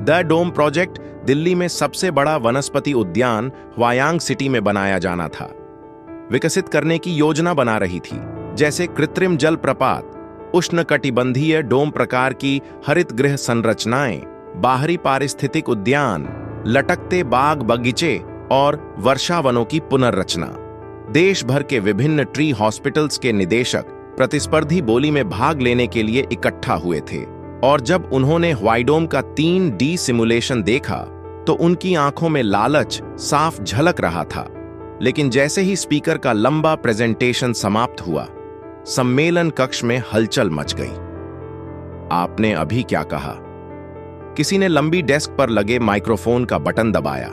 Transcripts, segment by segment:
The dome project Delhi में सबसे बड़ा वनस्पति उद्यान ह्वायांग सिटी में बनाया जाना था। विकसित करने की योजना बना रही थी, जैसे कृत्रिम जल प्रपात, उष्णकटिबंधीय डोम प्रकार की हरित गृह संरचनाएं, बाहरी पारिस्थितिक उद्यान, लटकते बाग बगीचे और वर्षावनों की पुनर्रचना। देश भर के विभिन्न ट्री हॉस्पिटल्स के निदेशक प्रतिस्पर्धी बोली में भाग लेने के लिए इकट्ठा हुए थे, और जब उन्होंने ह्वाईडोम का 3D सिमुलेशन देखा तो उनकी आंखों में लालच साफ झलक रहा था। लेकिन जैसे ही स्पीकर का लंबा प्रेजेंटेशन समाप्त हुआ, सम्मेलन कक्ष में हलचल मच गई। आपने अभी क्या कहा? किसी ने लंबी डेस्क पर लगे माइक्रोफोन का बटन दबाया।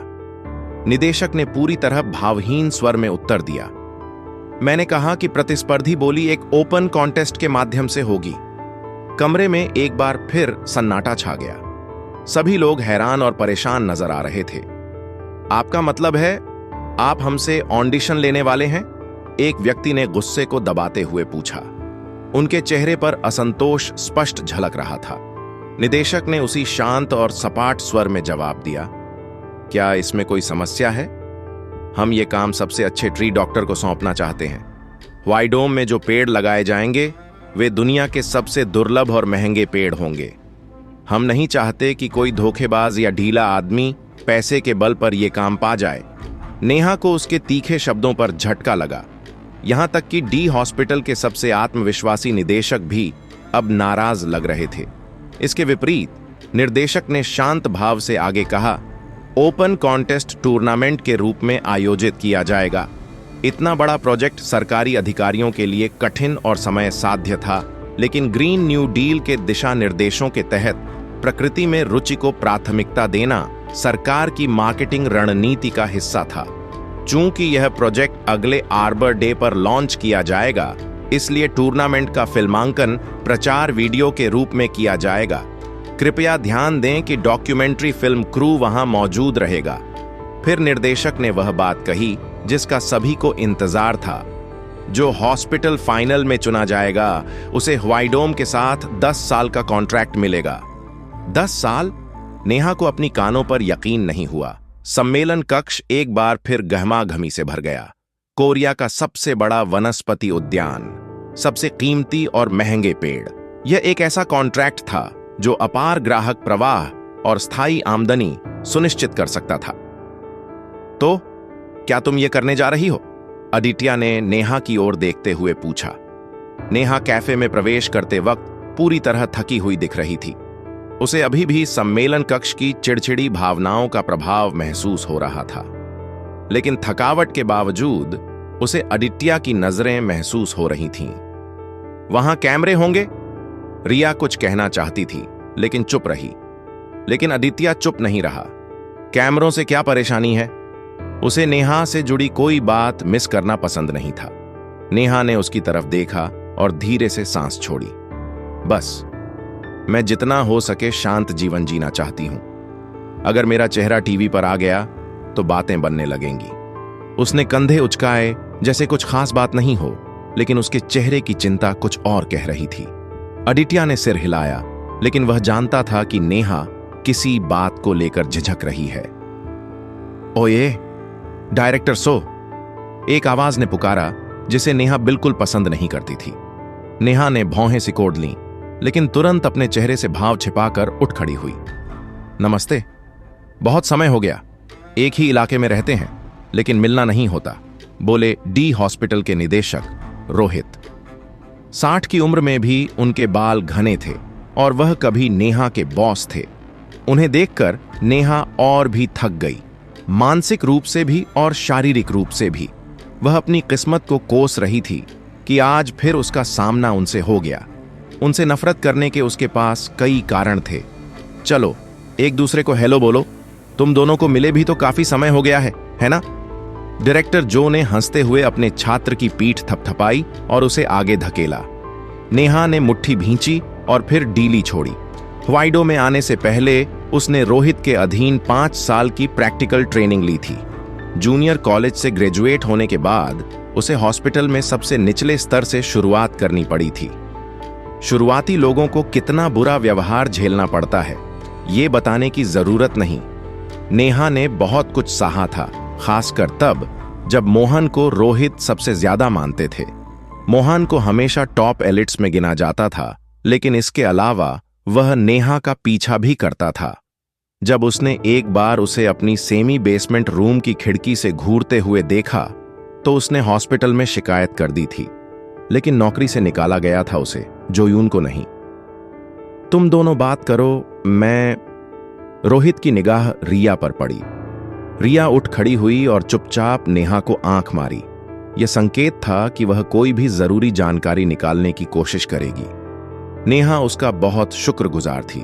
निदेशक ने पूरी तरह भावहीन स्वर में उत्तर दिया, मैंने कहा कि प्रतिस्पर्धी बोली एक ओपन कॉन्टेस्ट के माध्यम से होगी। कमरे में एक बार फिर सन्नाटा छा गया। सभी लोग हैरान और परेशान नजर आ रहे थे। आपका मतलब है आप हमसे ऑडिशन लेने वाले हैं? एक व्यक्ति ने गुस्से को दबाते हुए पूछा। उनके चेहरे पर असंतोष स्पष्ट झलक रहा था। निदेशक ने उसी शांत और सपाट स्वर में जवाब दिया, क्या इसमें कोई समस्या है? हम ये काम सबसे अच्छे ट्री डॉक्टर को सौंपना चाहते हैं। ह्वाईडोम में जो पेड़ लगाए जाएंगे वे दुनिया के सबसे दुर्लभ और महंगे पेड़ होंगे। हम नहीं चाहते कि कोई धोखेबाज या ढीला आदमी पैसे के बल पर यह काम पा जाए। नेहा को उसके तीखे शब्दों पर झटका लगा। यहां तक कि डी हॉस्पिटल के सबसे आत्मविश्वासी निदेशक भी अब नाराज लग रहे थे। इसके विपरीत निर्देशक ने शांत भाव से आगे कहा, ओपन कॉन्टेस्ट टूर्नामेंट के रूप में आयोजित किया जाएगा। इतना बड़ा प्रोजेक्ट सरकारी अधिकारियों के लिए कठिन और समय साध्य था, लेकिन ग्रीन न्यू डील के दिशा निर्देशों के तहत प्रकृति में रुचि को प्राथमिकता देना सरकार की मार्केटिंग रणनीति का हिस्सा था। चूंकि यह प्रोजेक्ट अगले आर्बर डे पर लॉन्च किया जाएगा, इसलिए टूर्नामेंट का फिल्मांकन प्रचार वीडियो के रूप में किया जाएगा। कृपया ध्यान दें कि डॉक्यूमेंट्री फिल्म क्रू वहां मौजूद रहेगा। फिर निर्देशक ने वह बात कही जिसका सभी को इंतजार था, जो हॉस्पिटल फाइनल में चुना जाएगा उसे ह्वाईडोम के साथ 10 साल का कॉन्ट्रैक्ट मिलेगा। 10 साल? नेहा को अपनी कानों पर यकीन नहीं हुआ। सम्मेलन कक्ष एक बार फिर गहमागहमी से भर गया। कोरिया का सबसे बड़ा वनस्पति उद्यान, सबसे कीमती और महंगे पेड़, यह एक ऐसा कॉन्ट्रैक्ट था जो अपार ग्राहक प्रवाह और स्थायी आमदनी सुनिश्चित कर सकता था। तो क्या तुम ये करने जा रही हो? अदित्य ने नेहा की ओर देखते हुए पूछा। नेहा कैफे में प्रवेश करते वक्त पूरी तरह थकी हुई दिख रही थी। उसे अभी भी सम्मेलन कक्ष की चिड़चिड़ी भावनाओं का प्रभाव महसूस हो रहा था, लेकिन थकावट के बावजूद उसे अदित्य की नजरें महसूस हो रही थीं। वहां कैमरे होंगे? रिया कुछ कहना चाहती थी लेकिन चुप रही। लेकिन अदित्य चुप नहीं रहा। कैमरों से क्या परेशानी है? उसे नेहा से जुड़ी कोई बात मिस करना पसंद नहीं था। नेहा ने उसकी तरफ देखा और धीरे से सांस छोड़ी। बस, मैं जितना हो सके शांत जीवन जीना चाहती हूं। अगर मेरा चेहरा टीवी पर आ गया तो बातें बनने लगेंगी। उसने कंधे उचकाए जैसे कुछ खास बात नहीं हो, लेकिन उसके चेहरे की चिंता कुछ और कह रही थी। अदित्य ने सिर हिलाया, लेकिन वह जानता था कि नेहा किसी बात को लेकर झिझक रही है। ओए, डायरेक्टर सो, एक आवाज ने पुकारा जिसे नेहा बिल्कुल पसंद नहीं करती थी। नेहा ने भौहें सिकोड़ लीं, लेकिन तुरंत अपने चेहरे से भाव छिपाकर उठ खड़ी हुई। नमस्ते, बहुत समय हो गया। एक ही इलाके में रहते हैं लेकिन मिलना नहीं होता, बोले डी हॉस्पिटल के निदेशक रोहित। 60 की उम्र में भी उनके बाल घने थे और वह कभी नेहा के बॉस थे। उन्हें देखकर नेहा और भी थक गई, मानसिक रूप से भी और शारीरिक रूप से भी। वह अपनी किस्मत को कोस रही थी कि आज फिर उसका सामना उनसे हो गया। उनसे नफरत करने के उसके पास कई कारण थे। चलो एक दूसरे को हेलो बोलो, तुम दोनों को मिले भी तो काफी समय हो गया है ना? डायरेक्टर जो ने हंसते हुए अपने छात्र की पीठ थपथपाई और उसे आगे धकेला। नेहा ने मुट्ठी भींची और फिर डीली छोड़ी। ह्वाईडो में आने से पहले उसने रोहित के अधीन 5 साल की प्रैक्टिकल ट्रेनिंग ली थी। जूनियर कॉलेज से ग्रेजुएट होने के बाद उसे हॉस्पिटल में सबसे निचले स्तर से शुरुआत करनी पड़ी थी। शुरुआती लोगों को कितना बुरा व्यवहार झेलना पड़ता है, ये बताने की जरूरत नहीं। नेहा ने बहुत कुछ सहा था, खासकर तब जब मोहन को रोहित सबसे ज्यादा मानते थे। मोहन को हमेशा टॉप एलिट्स में गिना जाता था, लेकिन इसके अलावा वह नेहा का पीछा भी करता था। जब उसने एक बार उसे अपनी सेमी बेसमेंट रूम की खिड़की से घूरते हुए देखा तो उसने हॉस्पिटल में शिकायत कर दी थी, लेकिन नौकरी से निकाला गया था उसे, जोयून को नहीं। तुम दोनों बात करो, मैं। रोहित की निगाह रिया पर पड़ी। रिया उठ खड़ी हुई और चुपचाप नेहा को आंख मारी। यह संकेत था कि वह कोई भी जरूरी जानकारी निकालने की कोशिश करेगी। नेहा उसका बहुत शुक्रगुजार थी।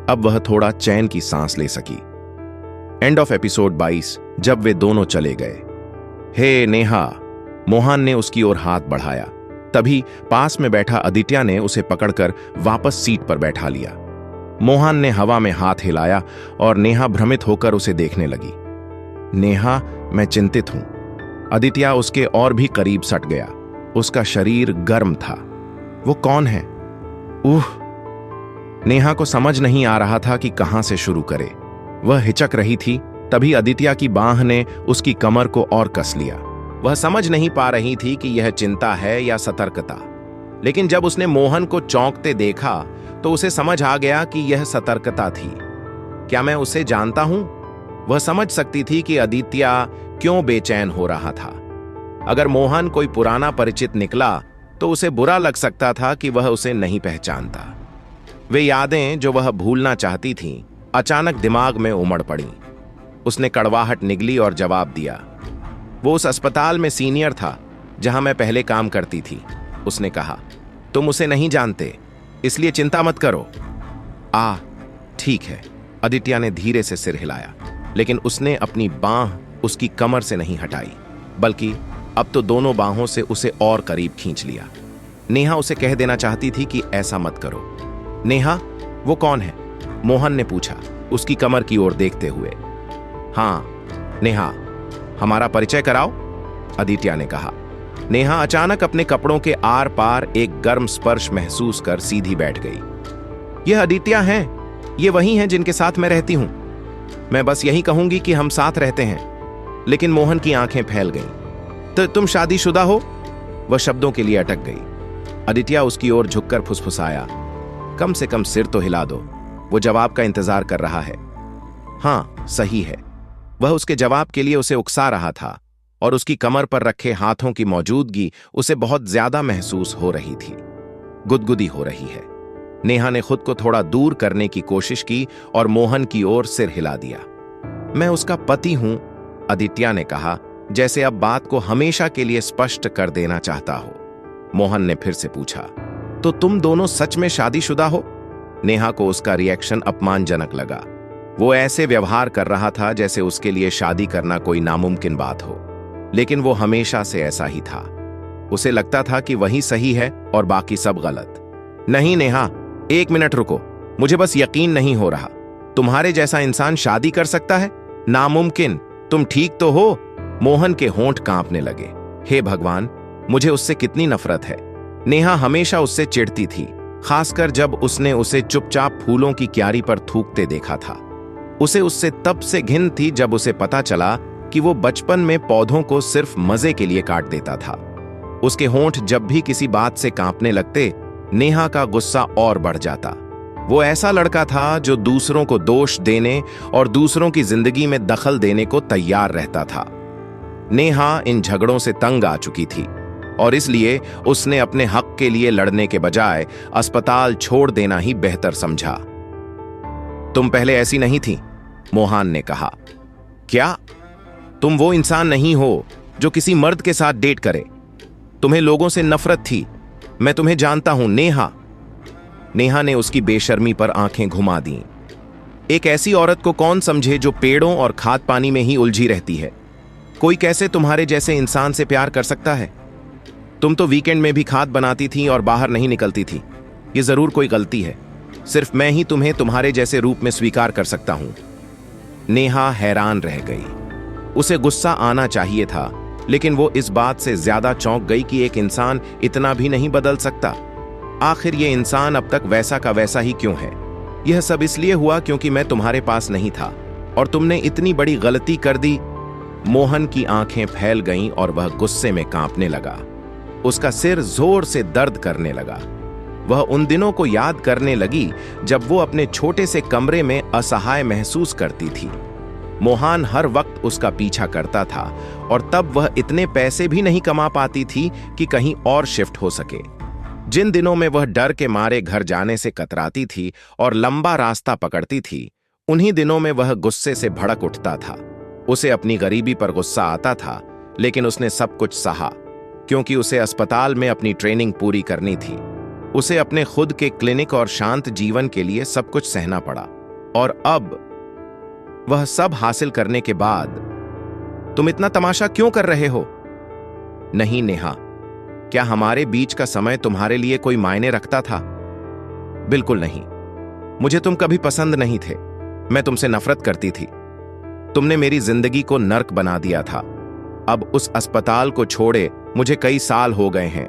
अब वह थोड़ा चैन की सांस ले सकी। And of episode 22। जब वे दोनों चले गए। हे नेहा, मोहन ने उसकी ओर हाथ बढ़ाया। तभी पास में बैठा आदित्य ने उसे पकड़कर वापस सीट पर बैठा लिया। मोहन ने हवा में हाथ हिलाया और नेहा भ्रमित होकर उसे देखने लगी। नेहा, मैं चिंतित हूं। आदित्य उसके और भी करीब सट गया। उसका शरीर गर्म था। वो कौन है? नेहा को समझ नहीं आ रहा था कि कहां से शुरू करे। वह हिचक रही थी। तभी आदित्य की बांह ने उसकी कमर को और कस लिया। वह समझ नहीं पा रही थी कि यह चिंता है या सतर्कता, लेकिन जब उसने मोहन को चौंकते देखा तो उसे समझ आ गया कि यह सतर्कता थी। क्या मैं उसे जानता हूं? वह समझ सकती थी कि आदित्य क्यों बेचैन हो रहा था। अगर मोहन कोई पुराना परिचित निकला तो उसे बुरा लग सकता था कि वह उसे नहीं पहचानता। वे यादें जो वह भूलना चाहती थीं, अचानक दिमाग में उमड़ पड़ी। उसने कड़वाहट निगली और जवाब दिया। वो उस अस्पताल में सीनियर था जहां मैं पहले काम करती थी। उसने कहा, तुम उसे नहीं जानते, इसलिए चिंता मत करो। ठीक है। आदित्य ने धीरे से सिर हिलाया, लेकिन उसने अपनी बांह उसकी कमर से नहीं हटाई, बल्कि अब तो दोनों बाहों से उसे और करीब खींच लिया। नेहा उसे कह देना चाहती थी कि ऐसा मत करो। नेहा, वो कौन है? मोहन ने पूछा, उसकी कमर की ओर देखते हुए। हाँ नेहा, हमारा परिचय कराओ, आदित्य ने कहा। नेहा अचानक अपने कपड़ों के आर पार एक गर्म स्पर्श महसूस कर सीधी बैठ गई। यह आदित्य हैं, ये वही हैं जिनके साथ मैं रहती हूं। मैं बस यही कहूंगी कि हम साथ रहते हैं। लेकिन मोहन की आंखें फैल गईं। तो तुम शादीशुदा हो? वह शब्दों के लिए अटक गई। आदित्य उसकी ओर झुककर फुसफुसाया, कम से कम सिर तो हिला दो। वो जवाब का इंतजार कर रहा है। हाँ, सही है। वह उसके जवाब के लिए उसे उकसा रहा था और उसकी कमर पर रखे हाथों की मौजूदगी उसे बहुत ज्यादा महसूस हो रही थी। गुदगुदी हो रही है। नेहा ने खुद को थोड़ा दूर करने की कोशिश की और मोहन की ओर सिर हिला दिया। मैं उसका पति हूं, आदित्य ने कहा, जैसे अब बात को हमेशा के लिए स्पष्ट कर देना चाहता हो। मोहन ने फिर से पूछा, तो तुम दोनों सच में शादीशुदा हो? नेहा को उसका रिएक्शन अपमानजनक लगा। वो ऐसे व्यवहार कर रहा था जैसे उसके लिए शादी करना कोई नामुमकिन बात हो, लेकिन वो हमेशा से ऐसा ही था। उसे लगता था कि वही सही है और बाकी सब गलत। नहीं नेहा, एक मिनट रुको, मुझे बस यकीन नहीं हो रहा। तुम्हारे जैसा इंसान शादी कर सकता है? नामुमकिन। तुम ठीक तो हो? मोहन के होंठ कांपने लगे। हे भगवान, मुझे उससे कितनी नफरत है। नेहा हमेशा उससे चिढ़ती थी, खासकर जब उसने उसे चुपचाप फूलों की क्यारी पर थूकते देखा था। उसे उससे तब से घिन थी जब उसे पता चला कि वो बचपन में पौधों को सिर्फ मजे के लिए काट देता था। उसके होंठ जब भी किसी बात से कांपने लगते, नेहा का गुस्सा और बढ़ जाता। वो ऐसा लड़का था जो दूसरों को दोष देने और दूसरों की जिंदगी में दखल देने को तैयार रहता था। नेहा इन झगड़ों से तंग आ चुकी थी और इसलिए उसने अपने हक के लिए लड़ने के बजाय अस्पताल छोड़ देना ही बेहतर समझा। तुम पहले ऐसी नहीं थी, मोहन ने कहा। क्या? तुम वो इंसान नहीं हो जो किसी मर्द के साथ डेट करे। तुम्हें लोगों से नफरत थी। मैं तुम्हें जानता हूं नेहा। नेहा ने उसकी बेशर्मी पर आंखें घुमा दी। एक ऐसी औरत को कौन समझे जो पेड़ों और खाद पानी में ही उलझी रहती है? कोई कैसे तुम्हारे जैसे इंसान से प्यार कर सकता है? तुम तो वीकेंड में भी खाद बनाती थी और बाहर नहीं निकलती थी। ये जरूर कोई गलती है। सिर्फ मैं ही तुम्हें तुम्हारे जैसे रूप में स्वीकार कर सकता हूं। नेहा हैरान रह गई। उसे गुस्सा आना चाहिए था, लेकिन वो इस बात से ज्यादा चौंक गई कि एक इंसान इतना भी नहीं बदल सकता। आखिर ये इंसान अब तक वैसा का वैसा ही क्यों है? यह सब इसलिए हुआ क्योंकि मैं तुम्हारे पास नहीं था और तुमने इतनी बड़ी गलती कर दी। मोहन की आंखें फैल गईं और वह गुस्से में कांपने लगा। उसका सिर जोर से दर्द करने लगा। वह उन दिनों को याद करने लगी जब वो अपने छोटे से कमरे में असहाय महसूस करती थी। मोहन हर वक्त उसका पीछा करता था और तब वह इतने पैसे भी नहीं कमा पाती थी कि कहीं और शिफ्ट हो सके। जिन दिनों में वह डर के मारे घर जाने से कतराती थी और लंबा रास्ता पकड़ती थी, उन्हीं दिनों में वह गुस्से से भड़क उठता था। उसे अपनी गरीबी पर गुस्सा आता था, लेकिन उसने सब कुछ सहा क्योंकि उसे अस्पताल में अपनी ट्रेनिंग पूरी करनी थी। उसे अपने खुद के क्लिनिक और शांत जीवन के लिए सब कुछ सहना पड़ा। और अब वह सब हासिल करने के बाद, तुम इतना तमाशा क्यों कर रहे हो? नहीं नेहा, क्या हमारे बीच का समय तुम्हारे लिए कोई मायने रखता था? बिल्कुल नहीं। मुझे तुम कभी पसंद नहीं थे। मैं तुमसे नफरत करती थी। तुमने मेरी जिंदगी को नर्क बना दिया था। अब उस अस्पताल को छोड़े मुझे कई साल हो गए हैं।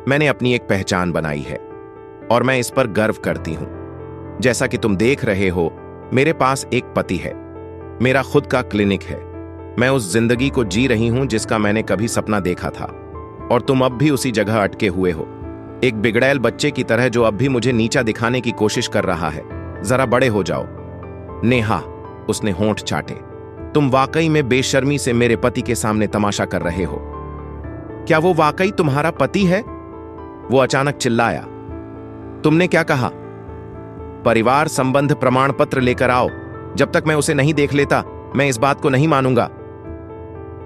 मैंने अपनी एक पहचान बनाई है और मैं इस पर गर्व करती हूं। जैसा कि तुम देख रहे हो, मेरे पास एक पति है, मेरा खुद का क्लिनिक है। मैं उस जिंदगी को जी रही हूं जिसका मैंने कभी सपना देखा था, और तुम अब भी उसी जगह अटके हुए हो, एक बिगड़ैल बच्चे की तरह जो अब भी मुझे नीचा दिखाने की कोशिश कर रहा है। जरा बड़े हो जाओ। नेहा, उसने होंठ चाटे, तुम वाकई में बेशर्मी से मेरे पति के सामने तमाशा कर रहे हो। क्या वो वाकई तुम्हारा पति है? वो अचानक चिल्लाया। तुमने क्या कहा? परिवार संबंध प्रमाण पत्र लेकर आओ। जब तक मैं उसे नहीं देख लेता, मैं इस बात को नहीं मानूंगा।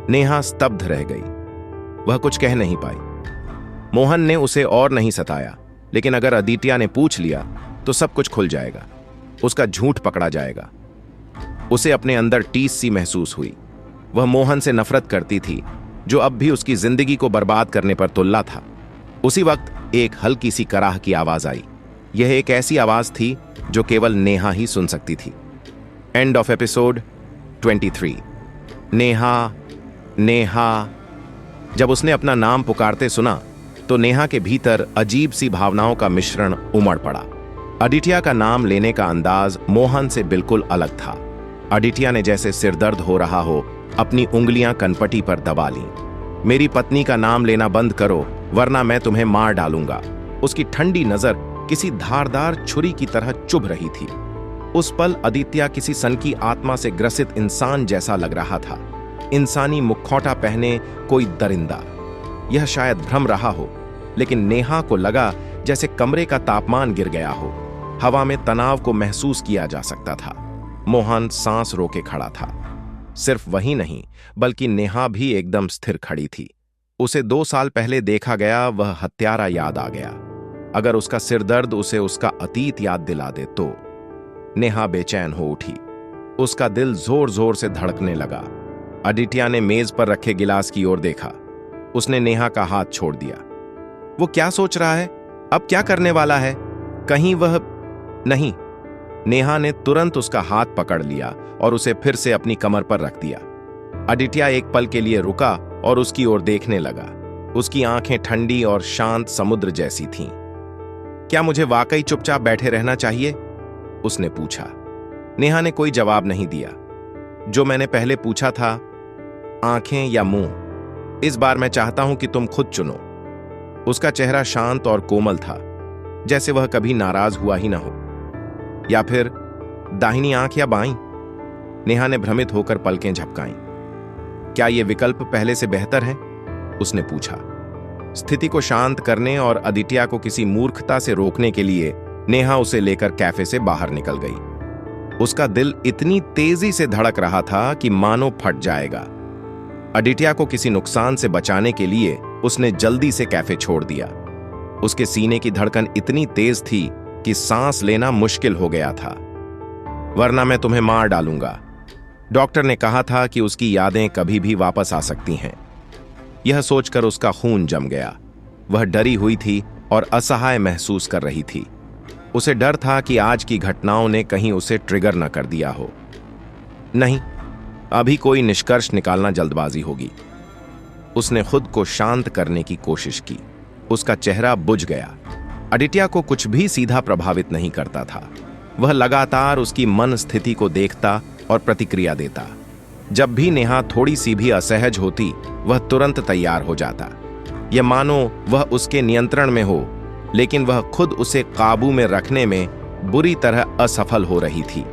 नेहा स्तब्ध रह गई। वह कुछ कह नहीं पाई। मोहन ने उसे और नहीं सताया, लेकिन अगर अदित्य ने पूछ लिया तो सब कुछ खुल जाएगा। उसका झूठ पकड़ा जाएगा। उसे अपने अंदर टीस सी महसूस हुई। वह मोहन से नफरत करती थी, जो अब भी उसकी जिंदगी को बर्बाद करने पर तुल्ला था। उसी वक्त एक हल्की सी कराह की आवाज आई। यह एक ऐसी आवाज थी जो केवल नेहा ही सुन सकती थी। And of episode 23। Neha, Neha. जब उसने अपना नाम पुकारते सुना तो नेहा के भीतर अजीब सी भावनाओं का मिश्रण उमड़ पड़ा। अदित्य का नाम लेने का अंदाज मोहन से बिल्कुल अलग था। अदित्य ने जैसे सिरदर्द हो रहा हो अपनी उंगलियां कनपटी पर दबा लीं। मेरी पत्नी का नाम लेना बंद करो, वरना मैं तुम्हें मार डालूंगा। उसकी ठंडी नजर किसी धारदार छुरी की तरह चुभ रही थी। उस पल अदित्य किसी सनकी आत्मा से ग्रसित इंसान जैसा लग रहा था। इंसानी मुखौटा पहने कोई दरिंदा। यह शायद भ्रम रहा हो, लेकिन नेहा को लगा जैसे कमरे का तापमान गिर गया हो। हवा में तनाव को महसूस किया जा सकता था। मोहन सांस रोके खड़ा था। सिर्फ वही नहीं, बल्कि नेहा भी एकदम स्थिर खड़ी थी। उसे 2 साल पहले देखा गया वह हत्यारा याद आ गया। अगर उसका सिरदर्द उसे उसका अतीत याद दिला दे तो। नेहा बेचैन हो उठी। उसका दिल जोर जोर से धड़कने लगा। अदित्य ने मेज पर रखे गिलास की ओर देखा। उसने नेहा का हाथ छोड़ दिया। वो क्या सोच रहा है? अब क्या करने वाला है? कहीं वह नहीं। नेहा ने तुरंत उसका हाथ पकड़ लिया और उसे फिर से अपनी कमर पर रख दिया। अदित्य एक पल के लिए रुका और उसकी ओर देखने लगा। उसकी आंखें ठंडी और शांत समुद्र जैसी थीं। क्या मुझे वाकई चुपचाप बैठे रहना चाहिए? उसने पूछा। नेहा ने कोई जवाब नहीं दिया। जो मैंने पहले पूछा था, आंखें या मुंह, इस बार मैं चाहता हूं कि तुम खुद चुनो। उसका चेहरा शांत और कोमल था, जैसे वह कभी नाराज हुआ ही ना हो। या फिर दाहिनी आंख या बाईं? नेहा ने भ्रमित होकर पलकें झपकाईं। क्या ये विकल्प पहले से बेहतर है? उसने पूछा। स्थिति को शांत करने और अदित्य को किसी मूर्खता से रोकने के लिए नेहा उसे लेकर कैफे से बाहर निकल गई। उसका दिल इतनी तेजी से धड़क रहा था कि मानो फट जाएगा। अदित्य को किसी नुकसान से बचाने के लिए उसने जल्दी से कैफे छोड़ दिया। उसके सीने की धड़कन इतनी तेज थी कि सांस लेना मुश्किल हो गया था। वरना मैं तुम्हें मार डालूंगा। डॉक्टर ने कहा था कि उसकी यादें कभी भी वापस आ सकती हैं। यह सोचकर उसका खून जम गया। वह डरी हुई थी और असहाय महसूस कर रही थी। उसे डर था कि आज की घटनाओं ने कहीं उसे ट्रिगर न कर दिया हो। नहीं, अभी कोई निष्कर्ष निकालना जल्दबाजी होगी। उसने खुद को शांत करने की कोशिश की। उसका चेहरा बुझ गया। अदित्य को कुछ भी सीधा प्रभावित नहीं करता था। वह लगातार उसकी मन स्थिति को देखता और प्रतिक्रिया देता। जब भी नेहा थोड़ी सी भी असहज होती, वह तुरंत तैयार हो जाता। यह मानो वह उसके नियंत्रण में हो, लेकिन वह खुद उसे काबू में रखने में बुरी तरह असफल हो रही थी।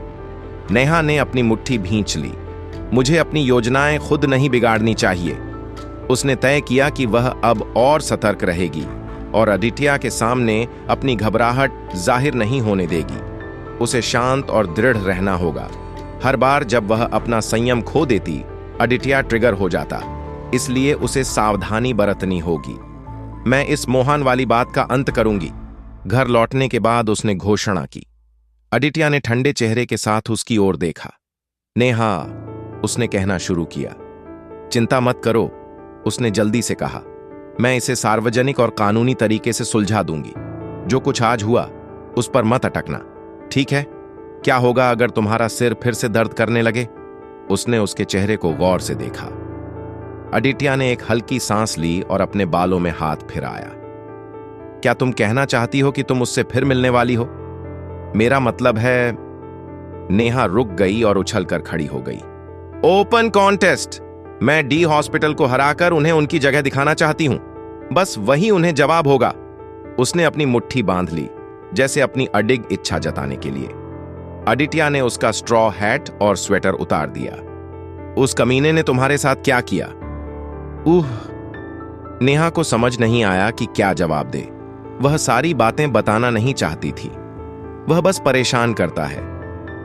नेहा ने अपनी मुट्ठी भींच ली। मुझे अपनी योजनाएं खुद नहीं बिगाड़नी चाहिए। उसने तय किया कि वह अब और सतर्क रहेगी और अदित्य के सामने अपनी घबराहट जाहिर नहीं होने देगी। उसे शांत और दृढ़ रहना होगा। हर बार जब वह अपना संयम खो देती, अदित्य ट्रिगर हो जाता, इसलिए उसे सावधानी बरतनी होगी। मैं इस मोहन वाली बात का अंत करूंगी। घर लौटने के बाद उसने घोषणा की। अदित्य ने ठंडे चेहरे के साथ उसकी ओर देखा। नेहा, उसने कहना शुरू किया। चिंता मत करो, उसने जल्दी से कहा। मैं इसे सार्वजनिक और कानूनी तरीके से सुलझा दूंगी। जो कुछ आज हुआ उस पर मत अटकना, ठीक है? क्या होगा अगर तुम्हारा सिर फिर से दर्द करने लगे? उसने उसके चेहरे को गौर से देखा। अदित्य ने एक हल्की सांस ली और अपने बालों में हाथ फिराया। क्या तुम कहना चाहती हो कि तुम उससे फिर मिलने वाली हो? मेरा मतलब है। नेहा रुक गई और उछलकर खड़ी हो गई। Open contest. मैं डी हॉस्पिटल को हराकर उन्हें उनकी जगह दिखाना चाहती हूं। बस वही उन्हें जवाब होगा। उसने अपनी मुट्ठी बांध ली, जैसे अपनी अडिग इच्छा जताने के लिए। अदित्य ने उसका स्ट्रॉ हैट और स्वेटर उतार दिया। उस कमीने ने तुम्हारे साथ क्या किया? नेहा को समझ नहीं आया कि क्या जवाब दे। वह सारी बातें बताना नहीं चाहती थी। वह बस परेशान करता है।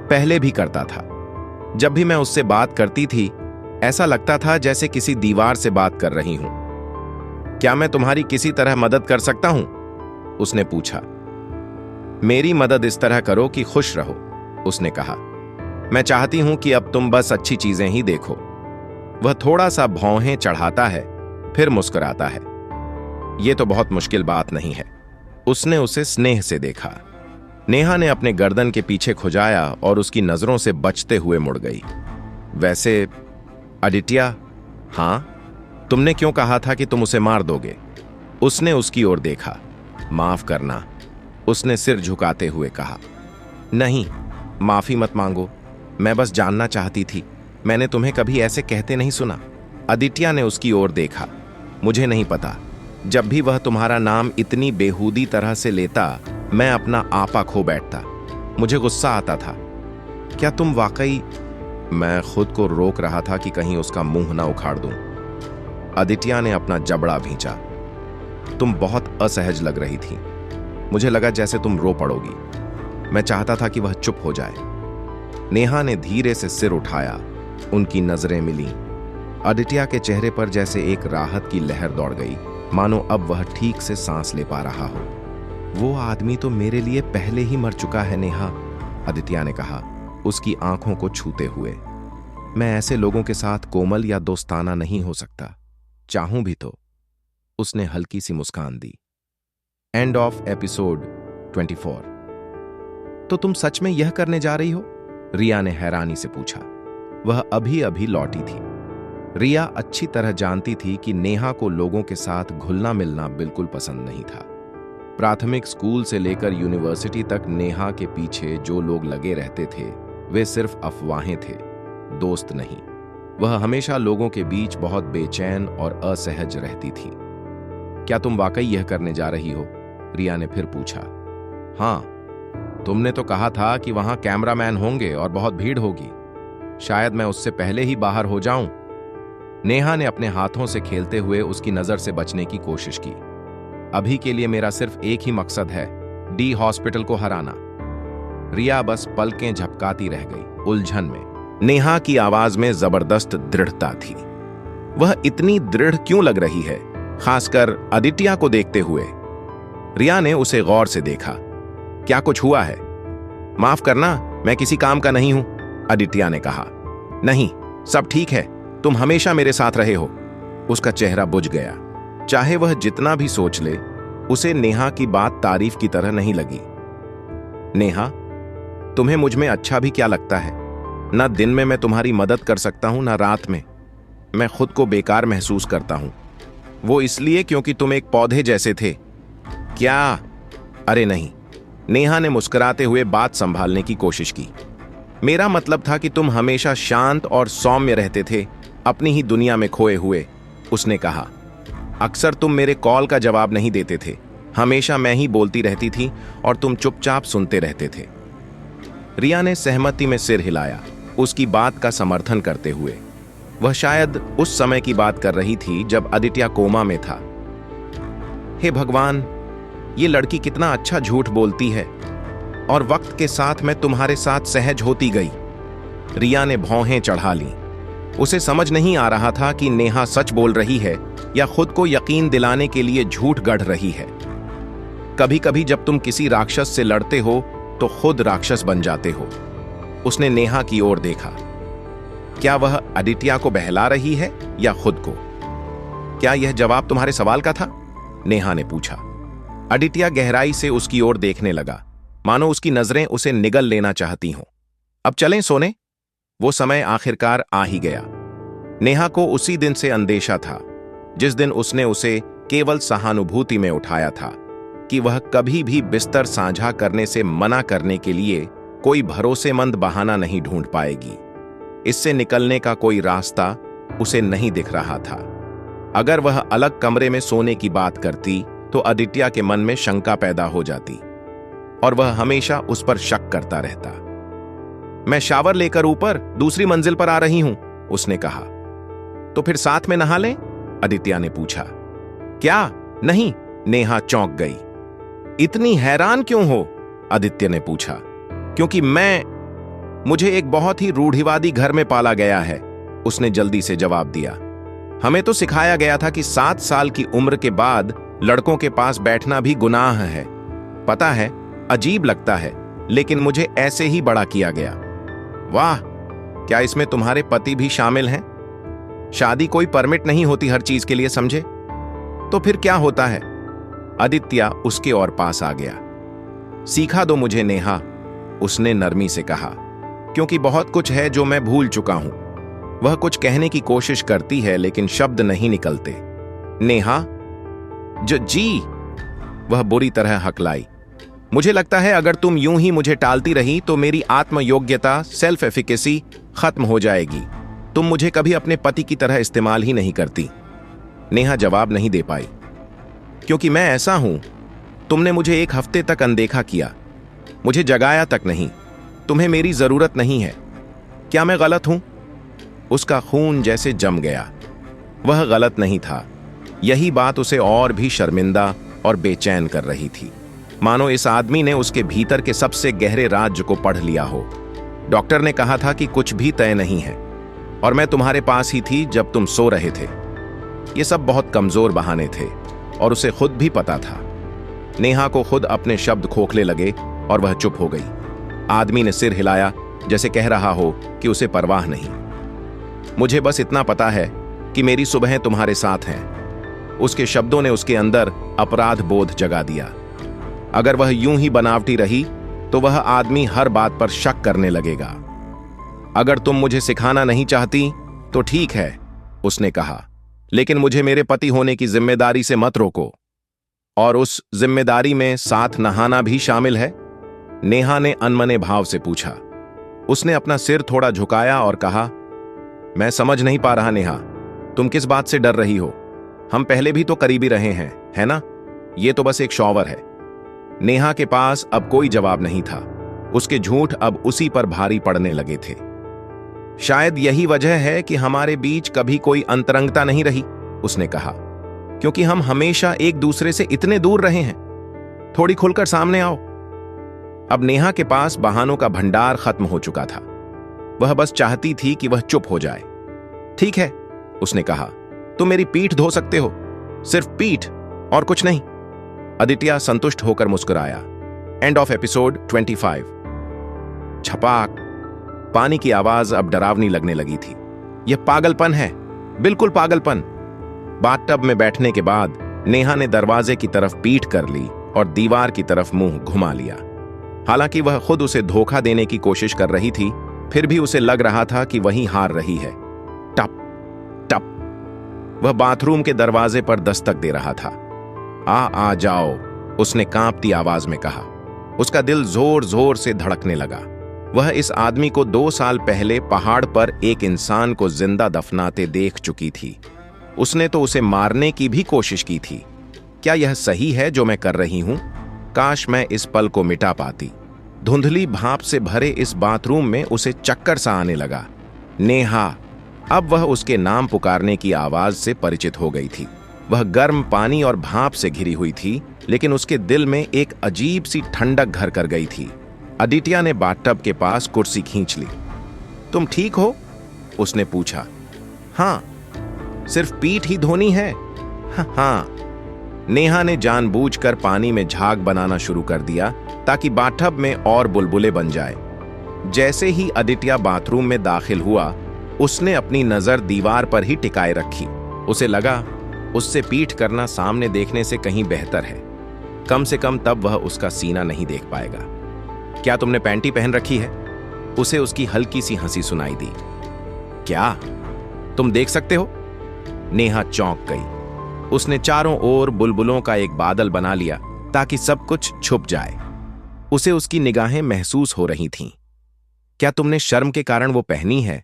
पहले भी करता था। जब भी मैं उससे बात करती थी, ऐसा लगता था जैसे किसी दीवार से बात कर रही हूं। क्या मैं तुम्हारी किसी तरह मदद कर सकता हूं? उसने पूछा। मेरी मदद इस तरह करो कि खुश रहो, उसने कहा। मैं चाहती हूं कि अब तुम बस अच्छी चीजें ही देखो। वह थोड़ा सा भौहें चढ़ाता है, फिर मुस्कुराता है। यह तो बहुत मुश्किल बात नहीं है। उसने उसे स्नेह से देखा। नेहा ने अपने गर्दन के पीछे खुजाया और उसकी नजरों से बचते हुए मुड़ गई। वैसे अदित्य, हां, तुमने क्यों कहा था कि तुम उसे मार दोगे? उसने उसकी ओर देखा। माफ करना, उसने सिर झुकाते हुए कहा। नहीं, माफी मत मांगो। मैं बस जानना चाहती थी। मैंने तुम्हें कभी ऐसे कहते नहीं सुना। अदित्य ने उसकी ओर देखा। मुझे नहीं पता। जब भी वह तुम्हारा नाम इतनी बेहूदी तरह से लेता, मैं अपना आपा खो बैठता। मुझे गुस्सा आता था। क्या तुम वाकई? मैं खुद को रोक रहा था कि कहीं उसका मुंह ना उखाड़ दूं। अदित्य ने अपना जबड़ा भींचा। तुम बहुत असहज लग रही थी। मुझे लगा जैसे तुम रो पड़ोगी। मैं चाहता था कि वह चुप हो जाए। नेहा ने धीरे से सिर उठाया। उनकी नजरें मिली। अदित्य के चेहरे पर जैसे एक राहत की लहर दौड़ गई, मानो अब वह ठीक से सांस ले पा रहा हो। वो आदमी तो मेरे लिए पहले ही मर चुका है नेहा, अदित्य ने कहा, उसकी आंखों को छूते हुए। मैं ऐसे लोगों के साथ कोमल या दोस्ताना नहीं हो सकता, चाहूं भी तो। उसने हल्की सी मुस्कान दी। End of episode 24। तो तुम सच में यह करने जा रही हो? रिया ने हैरानी से पूछा। वह अभी अभी लौटी थी। रिया अच्छी तरह जानती थी कि नेहा को लोगों के साथ घुलना मिलना बिल्कुल पसंद नहीं था। प्राथमिक स्कूल से लेकर यूनिवर्सिटी तक नेहा के पीछे जो लोग लगे रहते थे, वे सिर्फ अफवाहें थे, दोस्त नहीं। वह हमेशा लोगों के बीच बहुत बेचैन और असहज रहती थी। क्या तुम वाकई यह करने जा रही हो? रिया ने फिर पूछा। हां, तुमने तो कहा था कि वहां कैमरामैन होंगे और बहुत भीड़ होगी। शायद मैं उससे पहले ही बाहर हो जाऊं। नेहा ने अपने हाथों से खेलते हुए उसकी नजर से बचने की कोशिश की। अभी के लिए मेरा सिर्फ एक ही मकसद है, डी हॉस्पिटल को हराना। रिया बस पलकें झपकाती रह गई, उलझन में। नेहा की आवाज में जबरदस्त दृढ़ता थी। वह इतनी दृढ़ क्यों लग रही है, खासकर अदित्य को देखते हुए? रिया ने उसे गौर से देखा। क्या कुछ हुआ है? माफ करना, मैं किसी काम का नहीं हूं, अदित्य ने कहा। नहीं, सब ठीक है, तुम हमेशा मेरे साथ रहे हो। उसका चेहरा बुझ गया। चाहे वह जितना भी सोच ले, उसे नेहा की बात तारीफ की तरह नहीं लगी। नेहा, तुम्हें मुझ में अच्छा भी क्या लगता है? ना दिन में मैं तुम्हारी मदद कर सकता हूं, ना रात में। मैं खुद को बेकार महसूस करता हूं। वो इसलिए क्योंकि तुम एक पौधे जैसे थे। क्या? अरे नहीं, नेहा ने मुस्कुराते हुए बात संभालने की कोशिश की। मेरा मतलब था कि तुम हमेशा शांत और सौम्य रहते थे, अपनी ही दुनिया में खोए हुए, उसने कहा। अक्सर तुम मेरे कॉल का जवाब नहीं देते थे, हमेशा मैं ही बोलती रहती थी और तुम चुपचाप सुनते रहते थे। रिया ने सहमति में सिर हिलाया, उसकी बात का समर्थन करते हुए। वह शायद उस समय की बात कर रही थी जब आदित्य कोमा में था। हे भगवान, ये लड़की कितना अच्छा झूठ बोलती है, और वक्त के साथ मैं तुम्हारे साथ सहज होती गई। रिया ने भौहें चढ़ा लीं। उसे समझ नहीं आ रहा था कि नेहा सच बोल रही है या खुद को यकीन दिलाने के लिए झूठ गढ़ रही है। कभी कभी जब तुम किसी राक्षस से लड़ते हो तो खुद राक्षस बन जाते हो। उसने नेहा की ओर देखा। क्या वह आदित्य को बहला रही है या खुद को? क्या यह जवाब तुम्हारे सवाल का था? नेहा ने पूछा। आदित्य गहराई से उसकी ओर देखने लगा, मानो उसकी नजरें उसे निगल लेना चाहती हों। अब चलें सोने। वो समय आखिरकार आ ही गया। नेहा को उसी दिन से अंदेशा था, जिस दिन उसने उसे केवल सहानुभूति में उठाया था, कि वह कभी भी बिस्तर साझा करने से मना करने के लिए कोई भरोसेमंद बहाना नहीं ढूंढ पाएगी। इससे निकलने का कोई रास्ता उसे नहीं दिख रहा था। अगर वह अलग कमरे में सोने की बात करती तो आदित्य के मन में शंका पैदा हो जाती और वह हमेशा उस पर शक करता रहता। मैं शावर लेकर ऊपर दूसरी मंजिल पर आ रही हूं, उसने कहा। तो फिर साथ में नहा लें? आदित्य ने पूछा। क्या नहीं? नेहा चौंक गई। इतनी हैरान क्यों हो? आदित्य ने पूछा। क्योंकि मुझे एक बहुत ही रूढ़िवादी घर में पाला गया है, उसने जल्दी से जवाब दिया। हमें तो सिखाया गया था कि 7 साल की उम्र के बाद लड़कों के पास बैठना भी गुनाह है। पता है, अजीब लगता है, लेकिन मुझे ऐसे ही बड़ा किया गया। वाह, क्या इसमें तुम्हारे पति भी शामिल हैं? शादी कोई परमिट नहीं होती हर चीज के लिए, समझे? तो फिर क्या होता है? आदित्य उसके और पास आ गया। सीखा दो मुझे नेहा, उसने नरमी से कहा, क्योंकि बहुत कुछ है जो मैं भूल चुका हूं। वह कुछ कहने की कोशिश करती है लेकिन शब्द नहीं निकलते। नेहा, जी, वह बुरी तरह हकलाई। मुझे लगता है अगर तुम यूं ही मुझे टालती रही तो मेरी आत्मयोग्यता, सेल्फ एफिकेसी खत्म हो जाएगी। तुम मुझे कभी अपने पति की तरह इस्तेमाल ही नहीं करती। नेहा जवाब नहीं दे पाई। क्योंकि मैं ऐसा हूं। तुमने मुझे 1 हफ्ते तक अनदेखा किया, मुझे जगाया तक नहीं। तुम्हें मेरी जरूरत नहीं है। क्या मैं गलत हूं? उसका खून जैसे जम गया। वह गलत नहीं था। यही बात उसे और भी शर्मिंदा और बेचैन कर रही थी, मानो इस आदमी ने उसके भीतर के सबसे गहरे राज को पढ़ लिया हो। डॉक्टर ने कहा था कि कुछ भी तय नहीं है, और मैं तुम्हारे पास ही थी जब तुम सो रहे थे। ये सब बहुत कमजोर बहाने थे और उसे खुद भी पता था। नेहा को खुद अपने शब्द खोखले लगे और वह चुप हो गई। आदमी ने सिर हिलाया, जैसे कह रहा हो कि उसे परवाह नहीं। मुझे बस इतना पता है कि मेरी सुबहें तुम्हारे साथ हैं। उसके शब्दों ने उसके अंदर अपराध बोध जगा दिया। अगर वह यूं ही बनावटी रही तो वह आदमी हर बात पर शक करने लगेगा। अगर तुम मुझे सिखाना नहीं चाहती तो ठीक है, उसने कहा, लेकिन मुझे मेरे पति होने की जिम्मेदारी से मत रोको। और उस जिम्मेदारी में साथ नहाना भी शामिल है? नेहा ने अनमने भाव से पूछा। उसने अपना सिर थोड़ा झुकाया और कहा, मैं समझ नहीं पा रहा नेहा, तुम किस बात से डर रही हो? हम पहले भी तो करीबी रहे हैं, है ना? ये तो बस एक शॉवर है। नेहा के पास अब कोई जवाब नहीं था। उसके झूठ अब उसी पर भारी पड़ने लगे थे। शायद यही वजह है कि हमारे बीच कभी कोई अंतरंगता नहीं रही, उसने कहा, क्योंकि हम हमेशा एक दूसरे से इतने दूर रहे हैं। थोड़ी खुलकर सामने आओ। अब नेहा के पास बहानों का भंडार खत्म हो चुका था। वह बस चाहती थी कि वह चुप हो जाए। ठीक है, उसने कहा, तुम मेरी पीठ धो सकते हो, सिर्फ पीठ और कुछ नहीं। आदित्य संतुष्ट होकर मुस्कुराया। And of episode 25। छपाक। पानी की आवाज अब डरावनी लगने लगी थी। यह पागलपन है, बिल्कुल पागलपन। बाथटब में बैठने के बाद नेहा ने दरवाजे की तरफ पीठ कर ली और दीवार की तरफ मुंह घुमा लिया। हालांकि वह खुद उसे धोखा देने की कोशिश कर रही थी, फिर भी उसे लग रहा था कि वही हार रही है। टप टप। वह बाथरूम के दरवाजे पर दस्तक दे रहा था। आ जाओ, उसने कांपती आवाज में कहा। उसका दिल जोर जोर से धड़कने लगा। वह इस आदमी को 2 साल पहले पहाड़ पर एक इंसान को जिंदा दफनाते देख चुकी थी। उसने तो उसे मारने की भी कोशिश की थी। क्या यह सही है जो मैं कर रही हूं? काश मैं इस पल को मिटा पाती। धुंधली भाप से भरे इस बाथरूम में उसे चक्कर सा आने लगा। नेहा। अब वह उसके नाम पुकारने की आवाज से परिचित हो गई थी। वह गर्म पानी और भाप से घिरी हुई थी, लेकिन उसके दिल में एक अजीब सी ठंडक घर कर गई थी। अदित्य ने बाथटब के पास कुर्सी खींच ली। तुम ठीक हो? उसने पूछा। हाँ, सिर्फ पीठ ही धोनी है। हाँ। नेहा ने जानबूझकर पानी में झाग बनाना शुरू कर दिया ताकि बाथटब में और बुलबुले बन जाए। जैसे ही अदित्य बाथरूम में दाखिल हुआ, उसने अपनी नजर दीवार पर ही टिकाए रखी। उसे लगा उससे पीठ करना सामने देखने से कहीं बेहतर है। कम से कम तब वह उसका सीना नहीं देख पाएगा। क्या तुमने पैंटी पहन रखी है? उसे उसकी हल्की सी हंसी सुनाई दी। क्या तुम देख सकते हो? नेहा चौंक गई। उसने चारों ओर बुलबुलों का एक बादल बना लिया ताकि सब कुछ छुप जाए। उसे उसकी निगाहें महसूस हो रही थीं। क्या तुमने शर्म के कारण वो पहनी है?